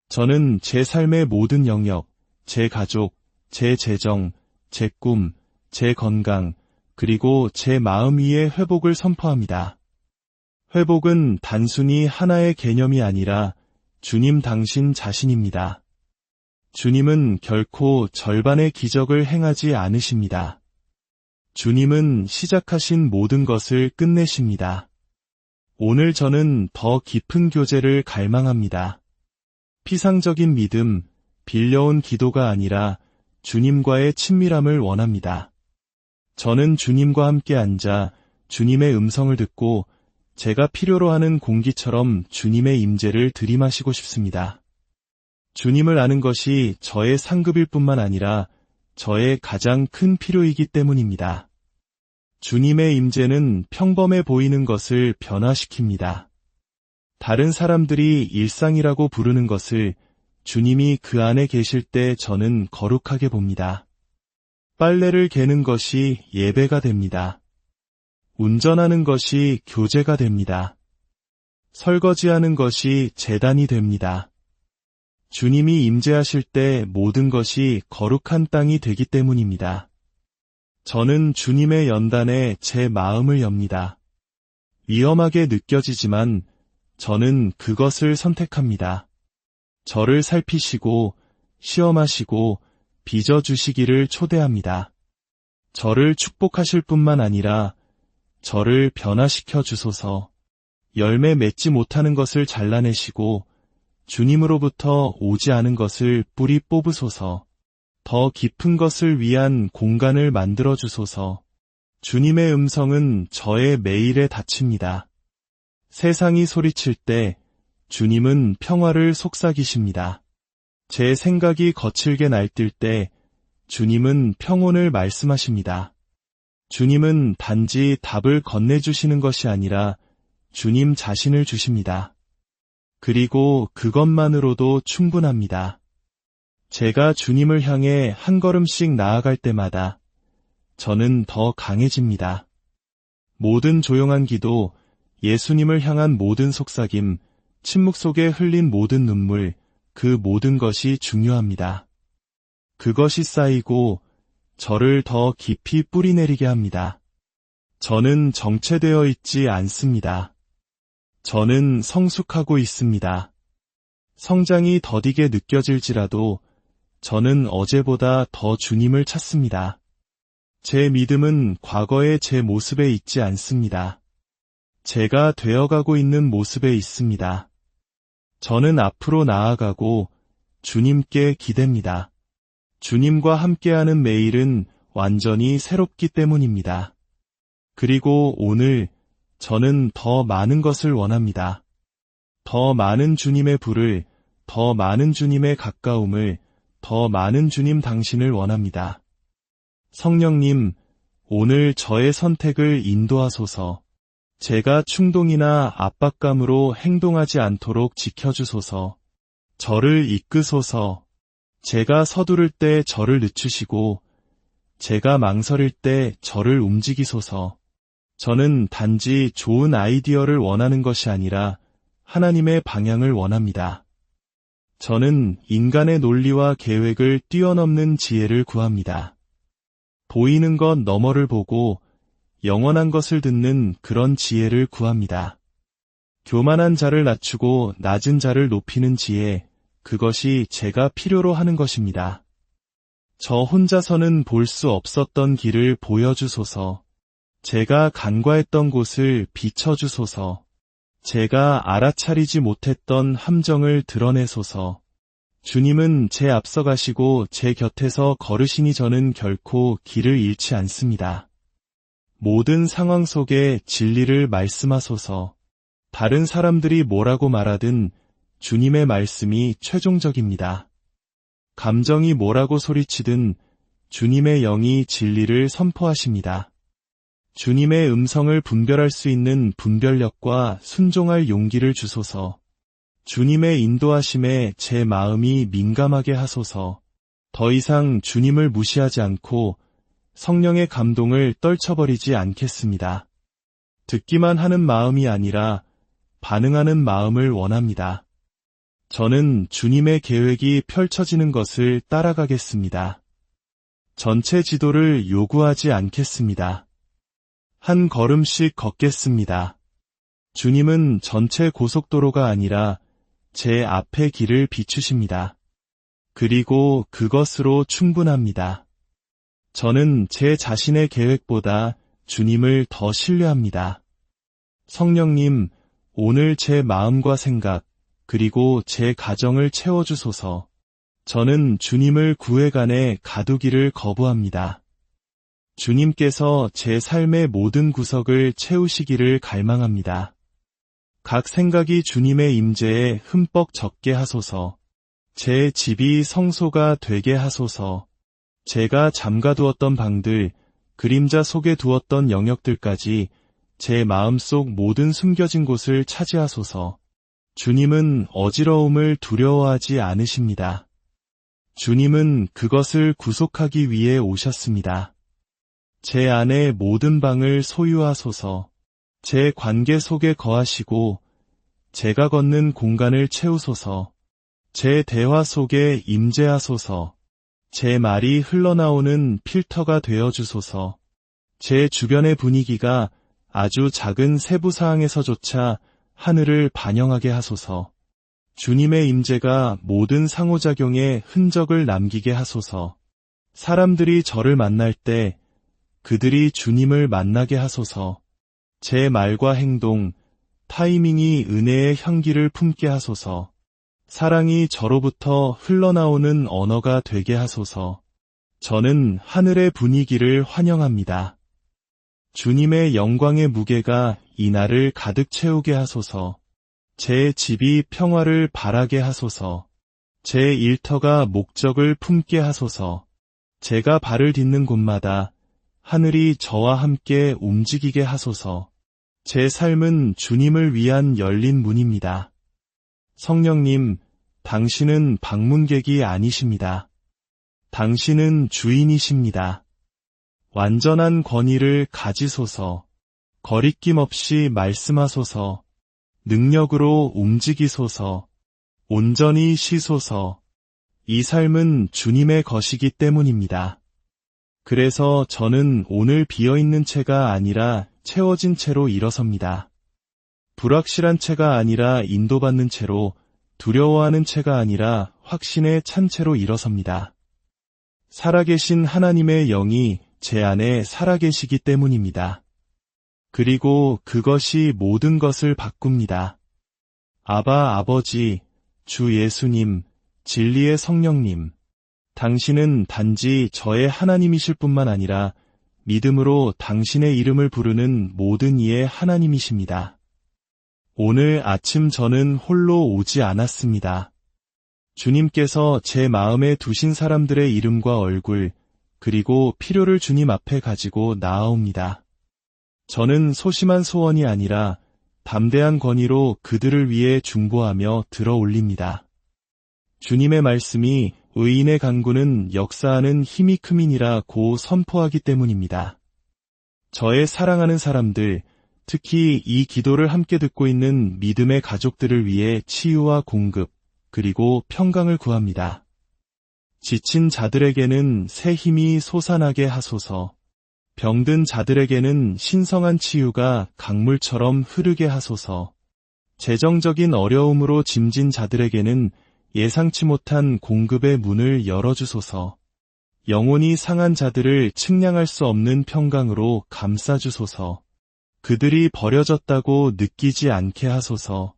저는 제 삶의 모든 영역, 제 가족, 제 재정, 제 꿈, 제 건강, 그리고 제 마음 위에 회복을 선포합니다. 회복은 단순히 하나의 개념이 아니라 주님 당신 자신입니다. 주님은 결코 절반의 기적을 행하지 않으십니다. 주님은 시작하신 모든 것을 끝내십니다. 오늘 저는 더 깊은 교제를 갈망합니다. 피상적인 믿음, 빌려온 기도가 아니라 주님과의 친밀함을 원합니다. 저는 주님과 함께 앉아 주님의 음성을 듣고 제가 필요로 하는 공기처럼 주님의 임재를 들이마시고 싶습니다. 주님을 아는 것이 저의 상급일 뿐만 아니라 저의 가장 큰 필요이기 때문입니다. 주님의 임재는 평범해 보이는 것을 변화시킵니다. 다른 사람들이 일상이라고 부르는 것을 주님이 그 안에 계실 때 저는 거룩하게 봅니다. 빨래를 개는 것이 예배가 됩니다. 운전하는 것이 교제가 됩니다. 설거지하는 것이 제단이 됩니다. 주님이 임재하실 때 모든 것이 거룩한 땅이 되기 때문입니다. 저는 주님의 연단에 제 마음을 엽니다. 위험하게 느껴지지만 저는 그것을 선택합니다. 저를 살피시고 시험하시고 빚어주시기를 초대합니다. 저를 축복하실 뿐만 아니라 저를 변화시켜 주소서. 열매 맺지 못하는 것을 잘라내시고 주님으로부터 오지 않은 것을 뿌리 뽑으소서. 더 깊은 것을 위한 공간을 만들어 주소서. 주님의 음성은 저의 매일에 닫힙니다. 세상이 소리칠 때 주님은 평화를 속삭이십니다. 제 생각이 거칠게 날뛸 때 주님은 평온을 말씀하십니다. 주님은 단지 답을 건네주시는 것이 아니라 주님 자신을 주십니다. 그리고 그것만으로도 충분합니다. 제가 주님을 향해 한 걸음씩 나아갈 때마다 저는 더 강해집니다. 모든 조용한 기도, 예수님을 향한 모든 속삭임, 침묵 속에 흘린 모든 눈물, 그 모든 것이 중요합니다. 그것이 쌓이고 저를 더 깊이 뿌리내리게 합니다. 저는 정체되어 있지 않습니다. 저는 성숙하고 있습니다. 성장이 더디게 느껴질지라도 저는 어제보다 더 주님을 찾습니다. 제 믿음은 과거의 제 모습에 있지 않습니다. 제가 되어가고 있는 모습에 있습니다. 저는 앞으로 나아가고 주님께 기댑니다. 주님과 함께하는 매일은 완전히 새롭기 때문입니다. 그리고 오늘 저는 더 많은 것을 원합니다. 더 많은 주님의 불을, 더 많은 주님의 가까움을, 더 많은 주님 당신을 원합니다. 성령님, 오늘 저의 선택을 인도하소서. 제가 충동이나 압박감으로 행동하지 않도록 지켜주소서. 저를 이끄소서. 제가 서두를 때 저를 늦추시고 제가 망설일 때 저를 움직이소서. 저는 단지 좋은 아이디어를 원하는 것이 아니라 하나님의 방향을 원합니다. 저는 인간의 논리와 계획을 뛰어넘는 지혜를 구합니다. 보이는 것 너머를 보고 영원한 것을 듣는 그런 지혜를 구합니다. 교만한 자를 낮추고 낮은 자를 높이는 지혜, 그것이 제가 필요로 하는 것입니다. 저 혼자서는 볼 수 없었던 길을 보여주소서. 제가 간과했던 곳을 비춰주소서. 제가 알아차리지 못했던 함정을 드러내소서. 주님은 제 앞서 가시고 제 곁에서 걸으시니 저는 결코 길을 잃지 않습니다. 모든 상황 속에 진리를 말씀하소서. 다른 사람들이 뭐라고 말하든 주님의 말씀이 최종적입니다. 감정이 뭐라고 소리치든 주님의 영이 진리를 선포하십니다. 주님의 음성을 분별할 수 있는 분별력과 순종할 용기를 주소서. 주님의 인도하심에 제 마음이 민감하게 하소서. 더 이상 주님을 무시하지 않고 성령의 감동을 떨쳐버리지 않겠습니다. 듣기만 하는 마음이 아니라 반응하는 마음을 원합니다. 저는 주님의 계획이 펼쳐지는 것을 따라가겠습니다. 전체 지도를 요구하지 않겠습니다. 한 걸음씩 걷겠습니다. 주님은 전체 고속도로가 아니라 제 앞의 길을 비추십니다. 그리고 그것으로 충분합니다. 저는 제 자신의 계획보다 주님을 더 신뢰합니다. 성령님, 오늘 제 마음과 생각, 그리고 제 가정을 채워주소서. 저는 주님을 구획안에 가두기를 거부합니다. 주님께서 제 삶의 모든 구석을 채우시기를 갈망합니다. 각 생각이 주님의 임재에 흠뻑 젖게 하소서. 제 집이 성소가 되게 하소서. 제가 잠가두었던 방들, 그림자 속에 두었던 영역들까지 제 마음속 모든 숨겨진 곳을 차지하소서. 주님은 어지러움을 두려워하지 않으십니다. 주님은 그것을 구속하기 위해 오셨습니다. 제 안에 모든 방을 소유하소서. 제 관계 속에 거하시고 제가 걷는 공간을 채우소서. 제 대화 속에 임재하소서. 제 말이 흘러나오는 필터가 되어주소서. 제 주변의 분위기가 아주 작은 세부 사항에서조차 하늘을 반영하게 하소서. 주님의 임재가 모든 상호작용에 흔적을 남기게 하소서. 사람들이 저를 만날 때 그들이 주님을 만나게 하소서. 제 말과 행동, 타이밍이 은혜의 향기를 품게 하소서. 사랑이 저로부터 흘러나오는 언어가 되게 하소서. 저는 하늘의 분위기를 환영합니다. 주님의 영광의 무게가 이 날을 가득 채우게 하소서. 제 집이 평화를 바라게 하소서. 제 일터가 목적을 품게 하소서. 제가 발을 딛는 곳마다 하늘이 저와 함께 움직이게 하소서. 제 삶은 주님을 위한 열린 문입니다. 성령님, 당신은 방문객이 아니십니다. 당신은 주인이십니다. 완전한 권위를 가지소서. 거리낌 없이 말씀하소서. 능력으로 움직이소서. 온전히 쉬소서. 이 삶은 주님의 것이기 때문입니다. 그래서 저는 오늘 비어있는 채가 아니라 채워진 채로 일어섭니다. 불확실한 채가 아니라 인도받는 채로, 두려워하는 채가 아니라 확신에 찬 채로 일어섭니다. 살아계신 하나님의 영이 제 안에 살아계시기 때문입니다. 그리고 그것이 모든 것을 바꿉니다. 아바 아버지, 주 예수님, 진리의 성령님, 당신은 단지 저의 하나님이실 뿐만 아니라 믿음으로 당신의 이름을 부르는 모든 이의 하나님이십니다. 오늘 아침 저는 홀로 오지 않았습니다. 주님께서 제 마음에 두신 사람들의 이름과 얼굴, 그리고 필요를 주님 앞에 가지고 나아옵니다. 저는 소심한 소원이 아니라 담대한 권위로 그들을 위해 중보하며 들어 올립니다. 주님의 말씀이 의인의 간구는 역사하는 힘이 큼이니라 고 선포하기 때문입니다. 저의 사랑하는 사람들, 특히 이 기도를 함께 듣고 있는 믿음의 가족들을 위해 치유와 공급, 그리고 평강을 구합니다. 지친 자들에게는 새 힘이 솟아나게 하소서. 병든 자들에게는 신성한 치유가 강물처럼 흐르게 하소서. 재정적인 어려움으로 짐진 자들에게는 예상치 못한 공급의 문을 열어주소서. 영혼이 상한 자들을 측량할 수 없는 평강으로 감싸주소서. 그들이 버려졌다고 느끼지 않게 하소서.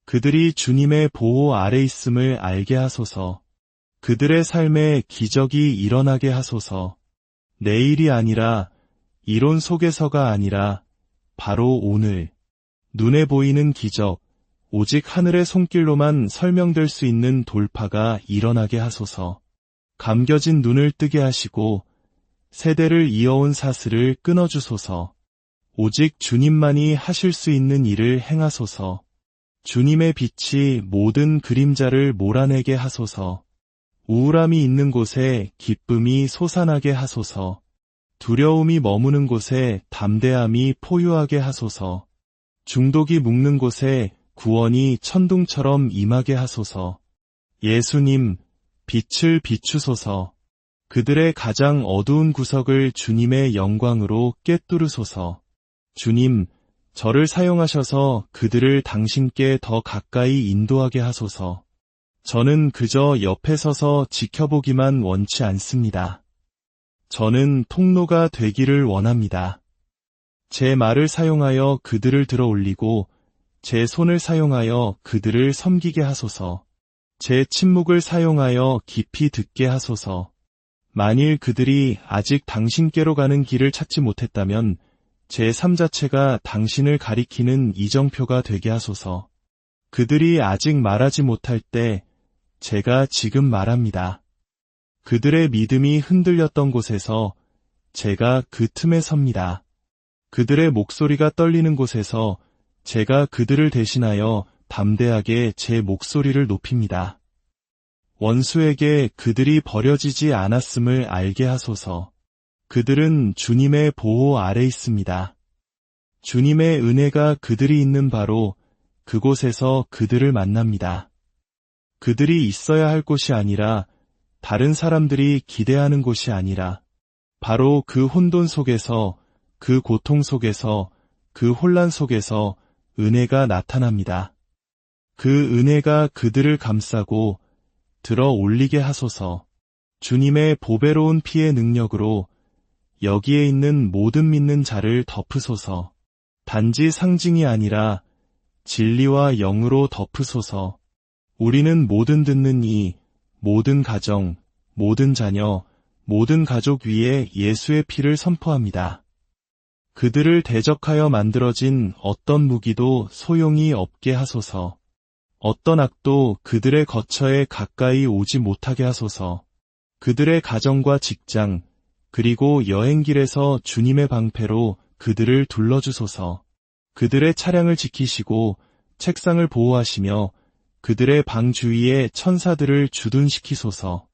그들이 주님의 보호 아래 있음을 알게 하소서. 그들의 삶에 기적이 일어나게 하소서. 내일이 아니라, 이론 속에서가 아니라 바로 오늘, 눈에 보이는 기적, 오직 하늘의 손길로만 설명될 수 있는 돌파가 일어나게 하소서. 감겨진 눈을 뜨게 하시고 세대를 이어온 사슬을 끊어주소서. 오직 주님만이 하실 수 있는 일을 행하소서. 주님의 빛이 모든 그림자를 몰아내게 하소서. 우울함이 있는 곳에 기쁨이 솟아나게 하소서. 두려움이 머무는 곳에 담대함이 포효하게 하소서. 중독이 묶는 곳에 구원이 천둥처럼 임하게 하소서. 예수님, 빛을 비추소서. 그들의 가장 어두운 구석을 주님의 영광으로 꿰뚫으소서. 주님, 저를 사용하셔서 그들을 당신께 더 가까이 인도하게 하소서. 저는 그저 옆에 서서 지켜보기만 원치 않습니다. 저는 통로가 되기를 원합니다. 제 말을 사용하여 그들을 들어 올리고 제 손을 사용하여 그들을 섬기게 하소서. 제 침묵을 사용하여 깊이 듣게 하소서. 만일 그들이 아직 당신께로 가는 길을 찾지 못했다면 제 삶 자체가 당신을 가리키는 이정표가 되게 하소서. 그들이 아직 말하지 못할 때 제가 지금 말합니다. 그들의 믿음이 흔들렸던 곳에서 제가 그 틈에 섭니다. 그들의 목소리가 떨리는 곳에서 제가 그들을 대신하여 담대하게 제 목소리를 높입니다. 원수에게 그들이 버려지지 않았음을 알게 하소서. 그들은 주님의 보호 아래 있습니다. 주님의 은혜가 그들이 있는 바로 그곳에서 그들을 만납니다. 그들이 있어야 할 곳이 아니라 다른 사람들이 기대하는 곳이 아니라 바로 그 혼돈 속에서 그 고통 속에서 그 혼란 속에서 은혜가 나타납니다. 그 은혜가 그들을 감싸고 들어 올리게 하소서. 주님의 보배로운 피의 능력으로 여기에 있는 모든 믿는 자를 덮으소서. 단지 상징이 아니라 진리와 영으로 덮으소서. 우리는 모든 듣는 이, 모든 가정, 모든 자녀, 모든 가족 위에 예수의 피를 선포합니다. 그들을 대적하여 만들어진 어떤 무기도 소용이 없게 하소서. 어떤 악도 그들의 거처에 가까이 오지 못하게 하소서. 그들의 가정과 직장, 그리고 여행길에서 주님의 방패로 그들을 둘러주소서. 그들의 차량을 지키시고 책상을 보호하시며 그들의 방 주위에 천사들을 주둔시키소서.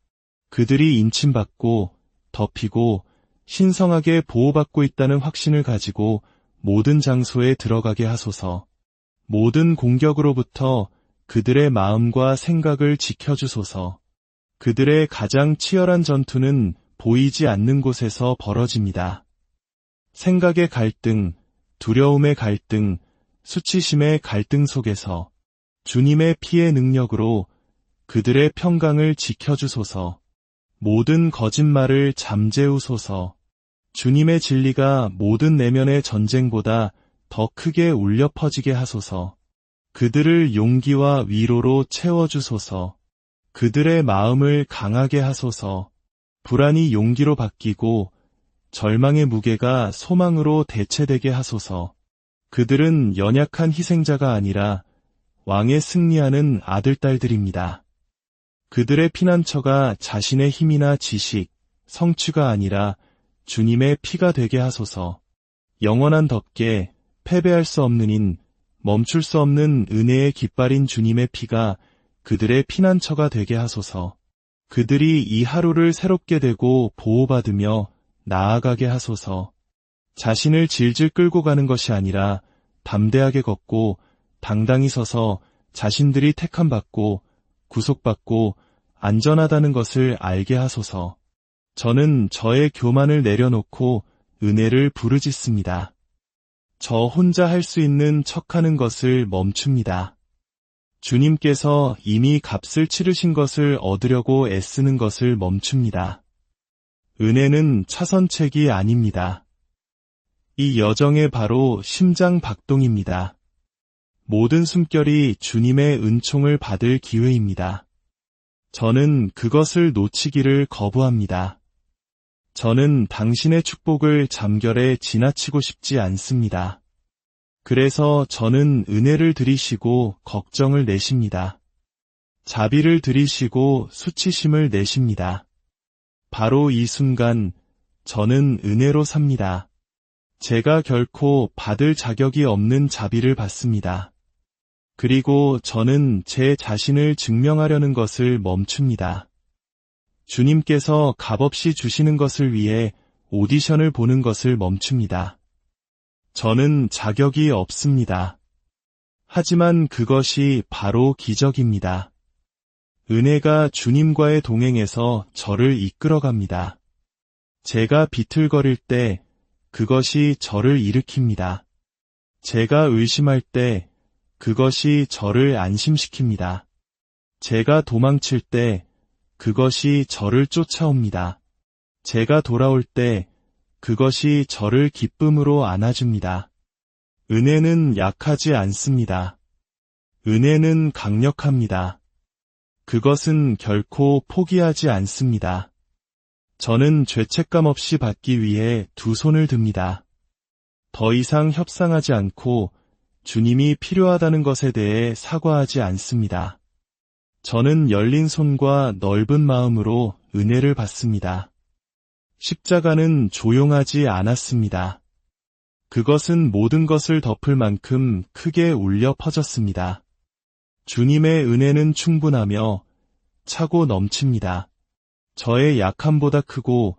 그들이 인침받고 덮이고 신성하게 보호받고 있다는 확신을 가지고 모든 장소에 들어가게 하소서. 모든 공격으로부터 그들의 마음과 생각을 지켜주소서. 그들의 가장 치열한 전투는 보이지 않는 곳에서 벌어집니다. 생각의 갈등, 두려움의 갈등, 수치심의 갈등 속에서 주님의 피의 능력으로 그들의 평강을 지켜주소서. 모든 거짓말을 잠재우소서. 주님의 진리가 모든 내면의 전쟁보다 더 크게 울려 퍼지게 하소서. 그들을 용기와 위로로 채워주소서. 그들의 마음을 강하게 하소서. 불안이 용기로 바뀌고 절망의 무게가 소망으로 대체되게 하소서. 그들은 연약한 희생자가 아니라 왕의 승리하는 아들딸들입니다. 그들의 피난처가 자신의 힘이나 지식, 성취가 아니라 주님의 피가 되게 하소서. 영원한 덕계, 패배할 수 없는 인, 멈출 수 없는 은혜의 깃발인 주님의 피가 그들의 피난처가 되게 하소서. 그들이 이 하루를 새롭게 되고 보호받으며 나아가게 하소서. 자신을 질질 끌고 가는 것이 아니라 담대하게 걷고 당당히 서서 자신들이 택함받고 구속받고 안전하다는 것을 알게 하소서. 저는 저의 교만을 내려놓고 은혜를 부르짖습니다. 저 혼자 할 수 있는 척하는 것을 멈춥니다. 주님께서 이미 값을 치르신 것을 얻으려고 애쓰는 것을 멈춥니다. 은혜는 차선책이 아닙니다. 이 여정의 바로 심장 박동입니다. 모든 숨결이 주님의 은총을 받을 기회입니다. 저는 그것을 놓치기를 거부합니다. 저는 당신의 축복을 잠결에 지나치고 싶지 않습니다. 그래서 저는 은혜를 드리시고 걱정을 내십니다. 자비를 드리시고 수치심을 내십니다. 바로 이 순간 저는 은혜로 삽니다. 제가 결코 받을 자격이 없는 자비를 받습니다. 그리고 저는 제 자신을 증명하려는 것을 멈춥니다. 주님께서 값없이 주시는 것을 위해 오디션을 보는 것을 멈춥니다. 저는 자격이 없습니다. 하지만 그것이 바로 기적입니다. 은혜가 주님과의 동행에서 저를 이끌어갑니다. 제가 비틀거릴 때 그것이 저를 일으킵니다. 제가 의심할 때 그것이 저를 안심시킵니다. 제가 도망칠 때 그것이 저를 쫓아옵니다. 제가 돌아올 때 그것이 저를 기쁨으로 안아줍니다. 은혜는 약하지 않습니다. 은혜는 강력합니다. 그것은 결코 포기하지 않습니다. 저는 죄책감 없이 받기 위해 두 손을 듭니다. 더 이상 협상하지 않고 주님이 필요하다는 것에 대해 사과하지 않습니다. 저는 열린 손과 넓은 마음으로 은혜를 받습니다. 십자가는 조용하지 않았습니다. 그것은 모든 것을 덮을 만큼 크게 울려 퍼졌습니다. 주님의 은혜는 충분하며 차고 넘칩니다. 저의 약함보다 크고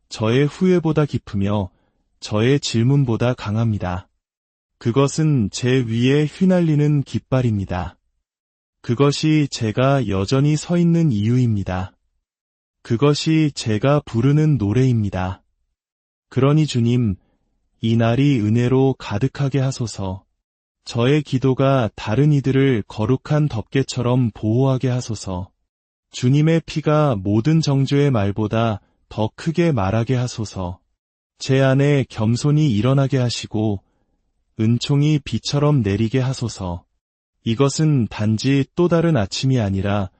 저의 후회보다 깊으며 저의 질문보다 강합니다. 그것은 제 위에 휘날리는 깃발입니다. 그것이 제가 여전히 서 있는 이유입니다. 그것이 제가 부르는 노래입니다. 그러니 주님, 이 날이 은혜로 가득하게 하소서. 저의 기도가 다른 이들을 거룩한 덮개처럼 보호하게 하소서. 주님의 피가 모든 정죄의 말보다 더 크게 말하게 하소서. 제 안에 겸손이 일어나게 하시고 은총이 비처럼 내리게 하소서. 이것은 단지 또 다른 아침이 아니라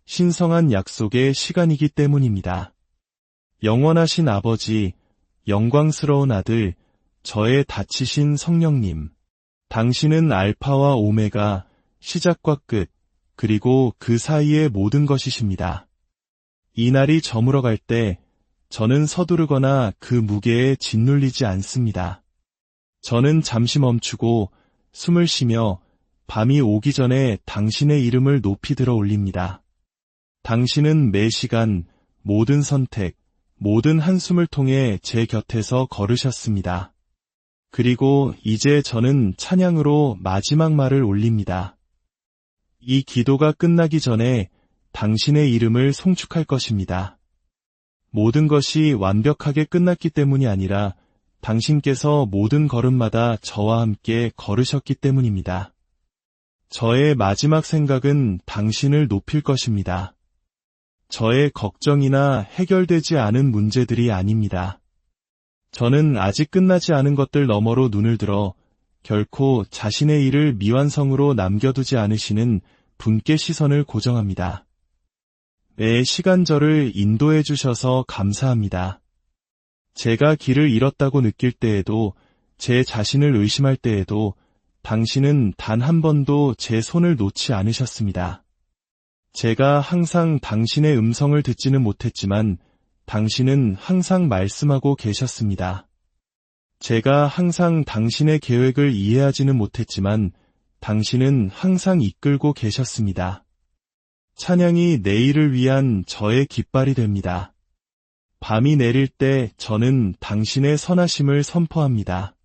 신성한 약속의 시간이기 때문입니다. 영원하신 아버지, 영광스러운 아들, 저의 다치신 성령님. 당신은 알파와 오메가, 시작과 끝, 그리고 그 사이의 모든 것이십니다. 이 날이 저물어갈 때 저는 서두르거나 그 무게에 짓눌리지 않습니다. 저는 잠시 멈추고 숨을 쉬며 밤이 오기 전에 당신의 이름을 높이 들어 올립니다. 당신은 매 시간, 모든 선택, 모든 한숨을 통해 제 곁에서 걸으셨습니다. 그리고 이제 저는 찬양으로 마지막 말을 올립니다. 이 기도가 끝나기 전에 당신의 이름을 송축할 것입니다. 모든 것이 완벽하게 끝났기 때문이 아니라 당신께서 모든 걸음마다 저와 함께 걸으셨기 때문입니다. 저의 마지막 생각은 당신을 높일 것입니다. 저의 걱정이나 해결되지 않은 문제들이 아닙니다. 저는 아직 끝나지 않은 것들 너머로 눈을 들어 결코 자신의 일을 미완성으로 남겨두지 않으시는 분께 시선을 고정합니다. 매 시간 저를 인도해 주셔서 감사합니다. 제가 길을 잃었다고 느낄 때에도, 제 자신을 의심할 때에도 당신은 단 한 번도 제 손을 놓지 않으셨습니다. 제가 항상 당신의 음성을 듣지는 못했지만 당신은 항상 말씀하고 계셨습니다. 제가 항상 당신의 계획을 이해하지는 못했지만 당신은 항상 이끌고 계셨습니다. 찬양이 내일을 위한 저의 깃발이 됩니다. 밤이 내릴 때 저는 당신의 선하심을 선포합니다.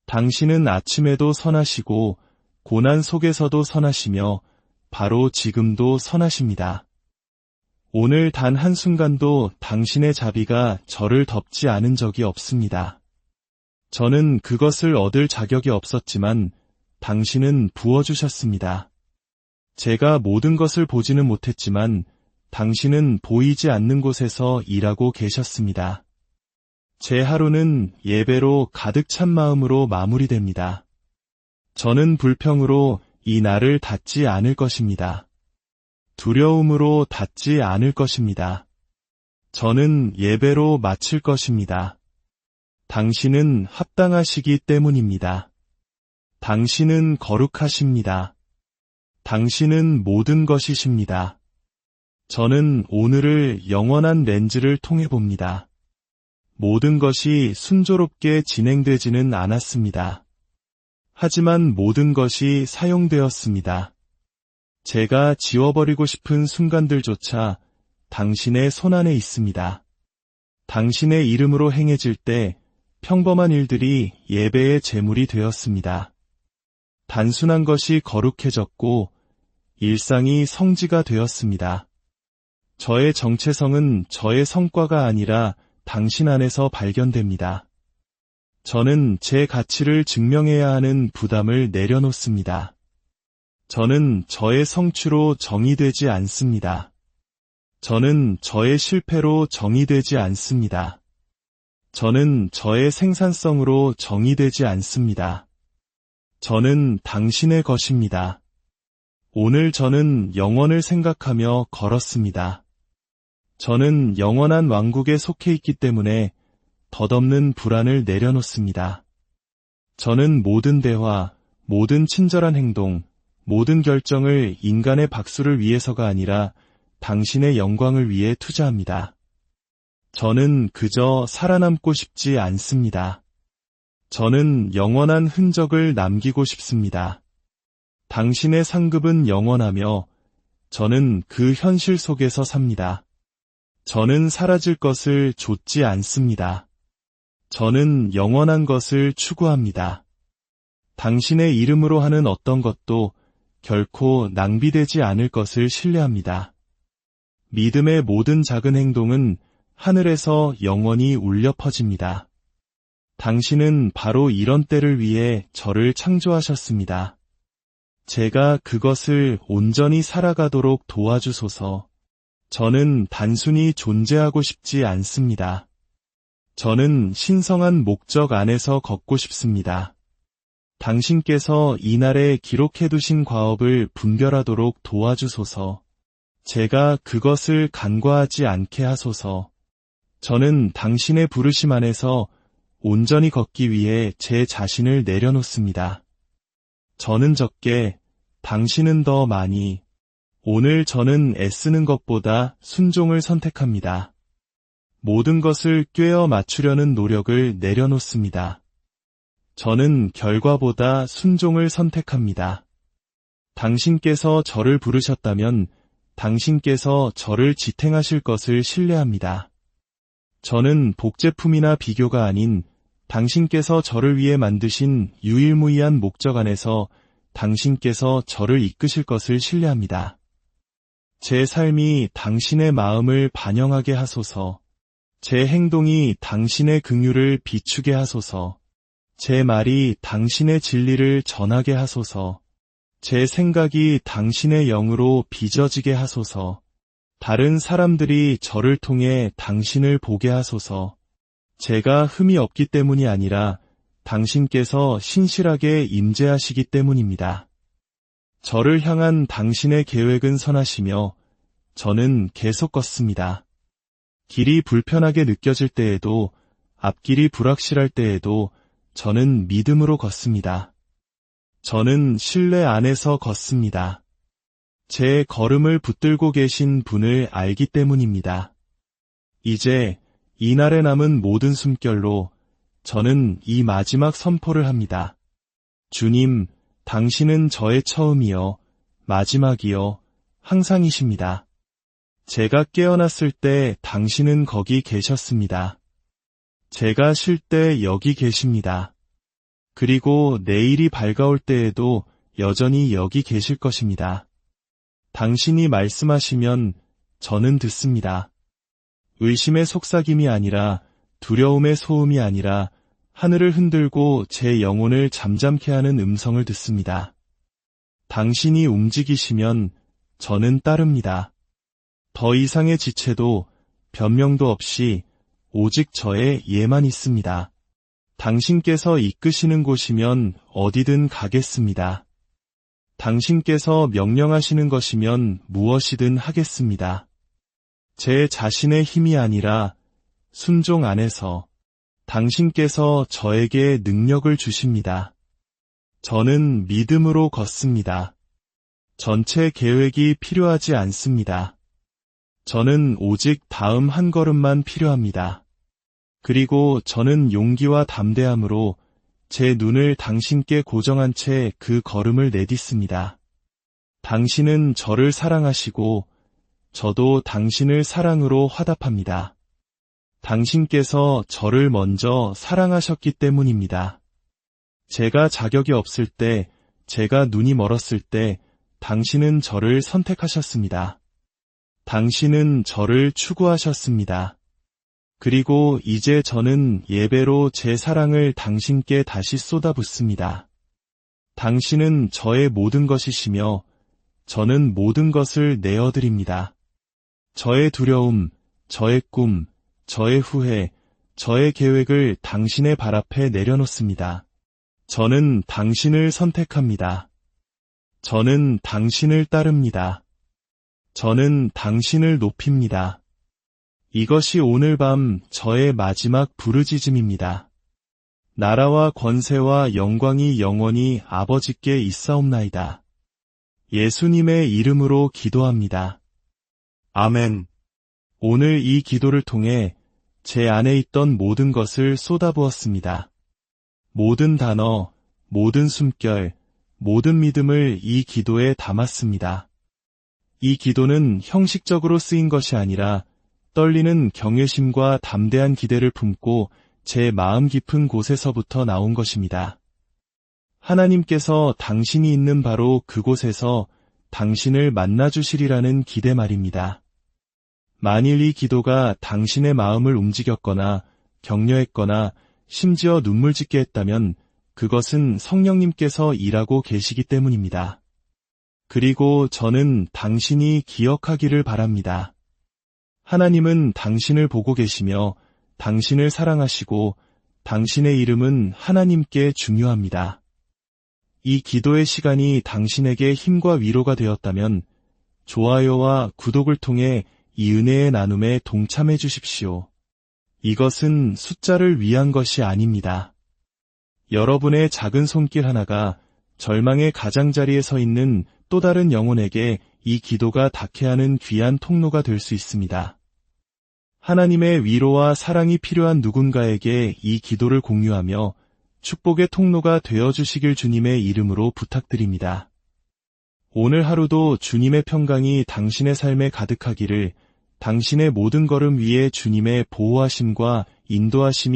당신은 아침에도 선하시고 고난 속에서도 선하시며 바로 지금도 선하십니다. 오늘 단 한순간도 당신의 자비가 저를 덮지 않은 적이 없습니다. 저는 그것을 얻을 자격이 없었지만 당신은 부어주셨습니다. 제가 모든 것을 보지는 못했지만 당신은 보이지 않는 곳에서 일하고 계셨습니다. 제 하루는 예배로 가득 찬 마음으로 마무리됩니다. 저는 불평으로 이 날을 닫지 않을 것입니다. 두려움으로 닫지 않을 것입니다. 저는 예배로 마칠 것입니다. 당신은 합당하시기 때문입니다. 당신은 거룩하십니다. 당신은 모든 것이십니다. 저는 오늘을 영원한 렌즈를 통해 봅니다. 모든 것이 순조롭게 진행되지는 않았습니다. 하지만 모든 것이 사용되었습니다. 제가 지워버리고 싶은 순간들조차 당신의 손안에 있습니다. 당신의 이름으로 행해질 때 평범한 일들이 예배의 제물이 되었습니다. 단순한 것이 거룩해졌고 일상이 성지가 되었습니다. 저의 정체성은 저의 성과가 아니라 당신 안에서 발견됩니다. 저는 제 가치를 증명해야 하는 부담을 내려놓습니다. 저는 저의 성취로 정의되지 않습니다. 저는 저의 실패로 정의되지 않습니다. 저는 저의 생산성으로 정의되지 않습니다. 저는 당신의 것입니다. 오늘 저는 영원을 생각하며 걸었습니다. 저는 영원한 왕국에 속해 있기 때문에 덧없는 불안을 내려놓습니다. 저는 모든 대화, 모든 친절한 행동, 모든 결정을 인간의 박수를 위해서가 아니라 당신의 영광을 위해 투자합니다. 저는 그저 살아남고 싶지 않습니다. 저는 영원한 흔적을 남기고 싶습니다. 당신의 상급은 영원하며 저는 그 현실 속에서 삽니다. 저는 사라질 것을 좇지 않습니다. 저는 영원한 것을 추구합니다. 당신의 이름으로 하는 어떤 것도 결코 낭비되지 않을 것을 신뢰합니다. 믿음의 모든 작은 행동은 하늘에서 영원히 울려 퍼집니다. 당신은 바로 이런 때를 위해 저를 창조하셨습니다. 제가 그것을 온전히 살아가도록 도와주소서. 저는 단순히 존재하고 싶지 않습니다. 저는 신성한 목적 안에서 걷고 싶습니다. 당신께서 이날에 기록해두신 과업을 분별하도록 도와주소서. 제가 그것을 간과하지 않게 하소서. 저는 당신의 부르심 안에서 온전히 걷기 위해 제 자신을 내려놓습니다. 저는 적게, 당신은 더 많이. 오늘 저는 애쓰는 것보다 순종을 선택합니다. 모든 것을 꿰어 맞추려는 노력을 내려놓습니다. 저는 결과보다 순종을 선택합니다. 당신께서 저를 부르셨다면 당신께서 저를 지탱하실 것을 신뢰합니다. 저는 복제품이나 비교가 아닌 당신께서 저를 위해 만드신 유일무이한 목적 안에서 당신께서 저를 이끄실 것을 신뢰합니다. 제 삶이 당신의 마음을 반영하게 하소서. 제 행동이 당신의 긍휼을 비추게 하소서. 제 말이 당신의 진리를 전하게 하소서. 제 생각이 당신의 영으로 빚어지게 하소서. 다른 사람들이 저를 통해 당신을 보게 하소서. 제가 흠이 없기 때문이 아니라 당신께서 신실하게 임재하시기 때문입니다. 저를 향한 당신의 계획은 선하시며 저는 계속 걷습니다. 길이 불편하게 느껴질 때에도 앞길이 불확실할 때에도 저는 믿음으로 걷습니다. 저는 신뢰 안에서 걷습니다. 제 걸음을 붙들고 계신 분을 알기 때문입니다. 이제 이날에 남은 모든 숨결로 저는 이 마지막 선포를 합니다. 주님, 당신은 저의 처음이요, 마지막이요, 항상이십니다. 제가 깨어났을 때 당신은 거기 계셨습니다. 제가 쉴 때 여기 계십니다. 그리고 내일이 밝아올 때에도 여전히 여기 계실 것입니다. 당신이 말씀하시면 저는 듣습니다. 의심의 속삭임이 아니라 두려움의 소음이 아니라 하늘을 흔들고 제 영혼을 잠잠케 하는 음성을 듣습니다. 당신이 움직이시면 저는 따릅니다. 더 이상의 지체도 변명도 없이 오직 저의 예만 있습니다. 당신께서 이끄시는 곳이면 어디든 가겠습니다. 당신께서 명령하시는 것이면 무엇이든 하겠습니다. 제 자신의 힘이 아니라 순종 안에서 당신께서 저에게 능력을 주십니다. 저는 믿음으로 걷습니다. 전체 계획이 필요하지 않습니다. 저는 오직 다음 한 걸음만 필요합니다. 그리고 저는 용기와 담대함으로 제 눈을 당신께 고정한 채 그 걸음을 내딛습니다. 당신은 저를 사랑하시고 저도 당신을 사랑으로 화답합니다. 당신께서 저를 먼저 사랑하셨기 때문입니다. 제가 자격이 없을 때, 제가 눈이 멀었을 때 당신은 저를 선택하셨습니다. 당신은 저를 추구하셨습니다. 그리고 이제 저는 예배로 제 사랑을 당신께 다시 쏟아붓습니다. 당신은 저의 모든 것이시며 저는 모든 것을 내어드립니다. 저의 두려움, 저의 꿈, 저의 후회, 저의 계획을 당신의 발 앞에 내려놓습니다. 저는 당신을 선택합니다. 저는 당신을 따릅니다. 저는 당신을 높입니다. 이것이 오늘 밤 저의 마지막 부르짖음입니다. 나라와 권세와 영광이 영원히 아버지께 있사옵나이다. 예수님의 이름으로 기도합니다. 아멘. 오늘 이 기도를 통해 제 안에 있던 모든 것을 쏟아부었습니다. 모든 단어, 모든 숨결, 모든 믿음을 이 기도에 담았습니다. 이 기도는 형식적으로 쓰인 것이 아니라 떨리는 경외심과 담대한 기대를 품고 제 마음 깊은 곳에서부터 나온 것입니다. 하나님께서 당신이 있는 바로 그곳에서 당신을 만나주시리라는 기대 말입니다. 만일 이 기도가 당신의 마음을 움직였거나 격려했거나 심지어 눈물 짓게 했다면 그것은 성령님께서 일하고 계시기 때문입니다. 그리고 저는 당신이 기억하기를 바랍니다. 하나님은 당신을 보고 계시며 당신을 사랑하시고 당신의 이름은 하나님께 중요합니다. 이 기도의 시간이 당신에게 힘과 위로가 되었다면 좋아요와 구독을 통해 이 은혜의 나눔에 동참해 주십시오. 이것은 숫자를 위한 것이 아닙니다. 여러분의 작은 손길 하나가 절망의 가장자리에 서 있는 또 다른 영혼에게 이 기도가 닿게 하는 귀한 통로가 될 수 있습니다. 하나님의 위로와 사랑이 필요한 누군가에게 이 기도를 공유하며 축복의 통로가 되어주시길 주님의 이름으로 부탁드립니다. 오늘 하루도 주님의 평강이 당신의 삶에 가득하기를, 당신의 모든 걸음 위에 주님의 보호하심과 인도하심이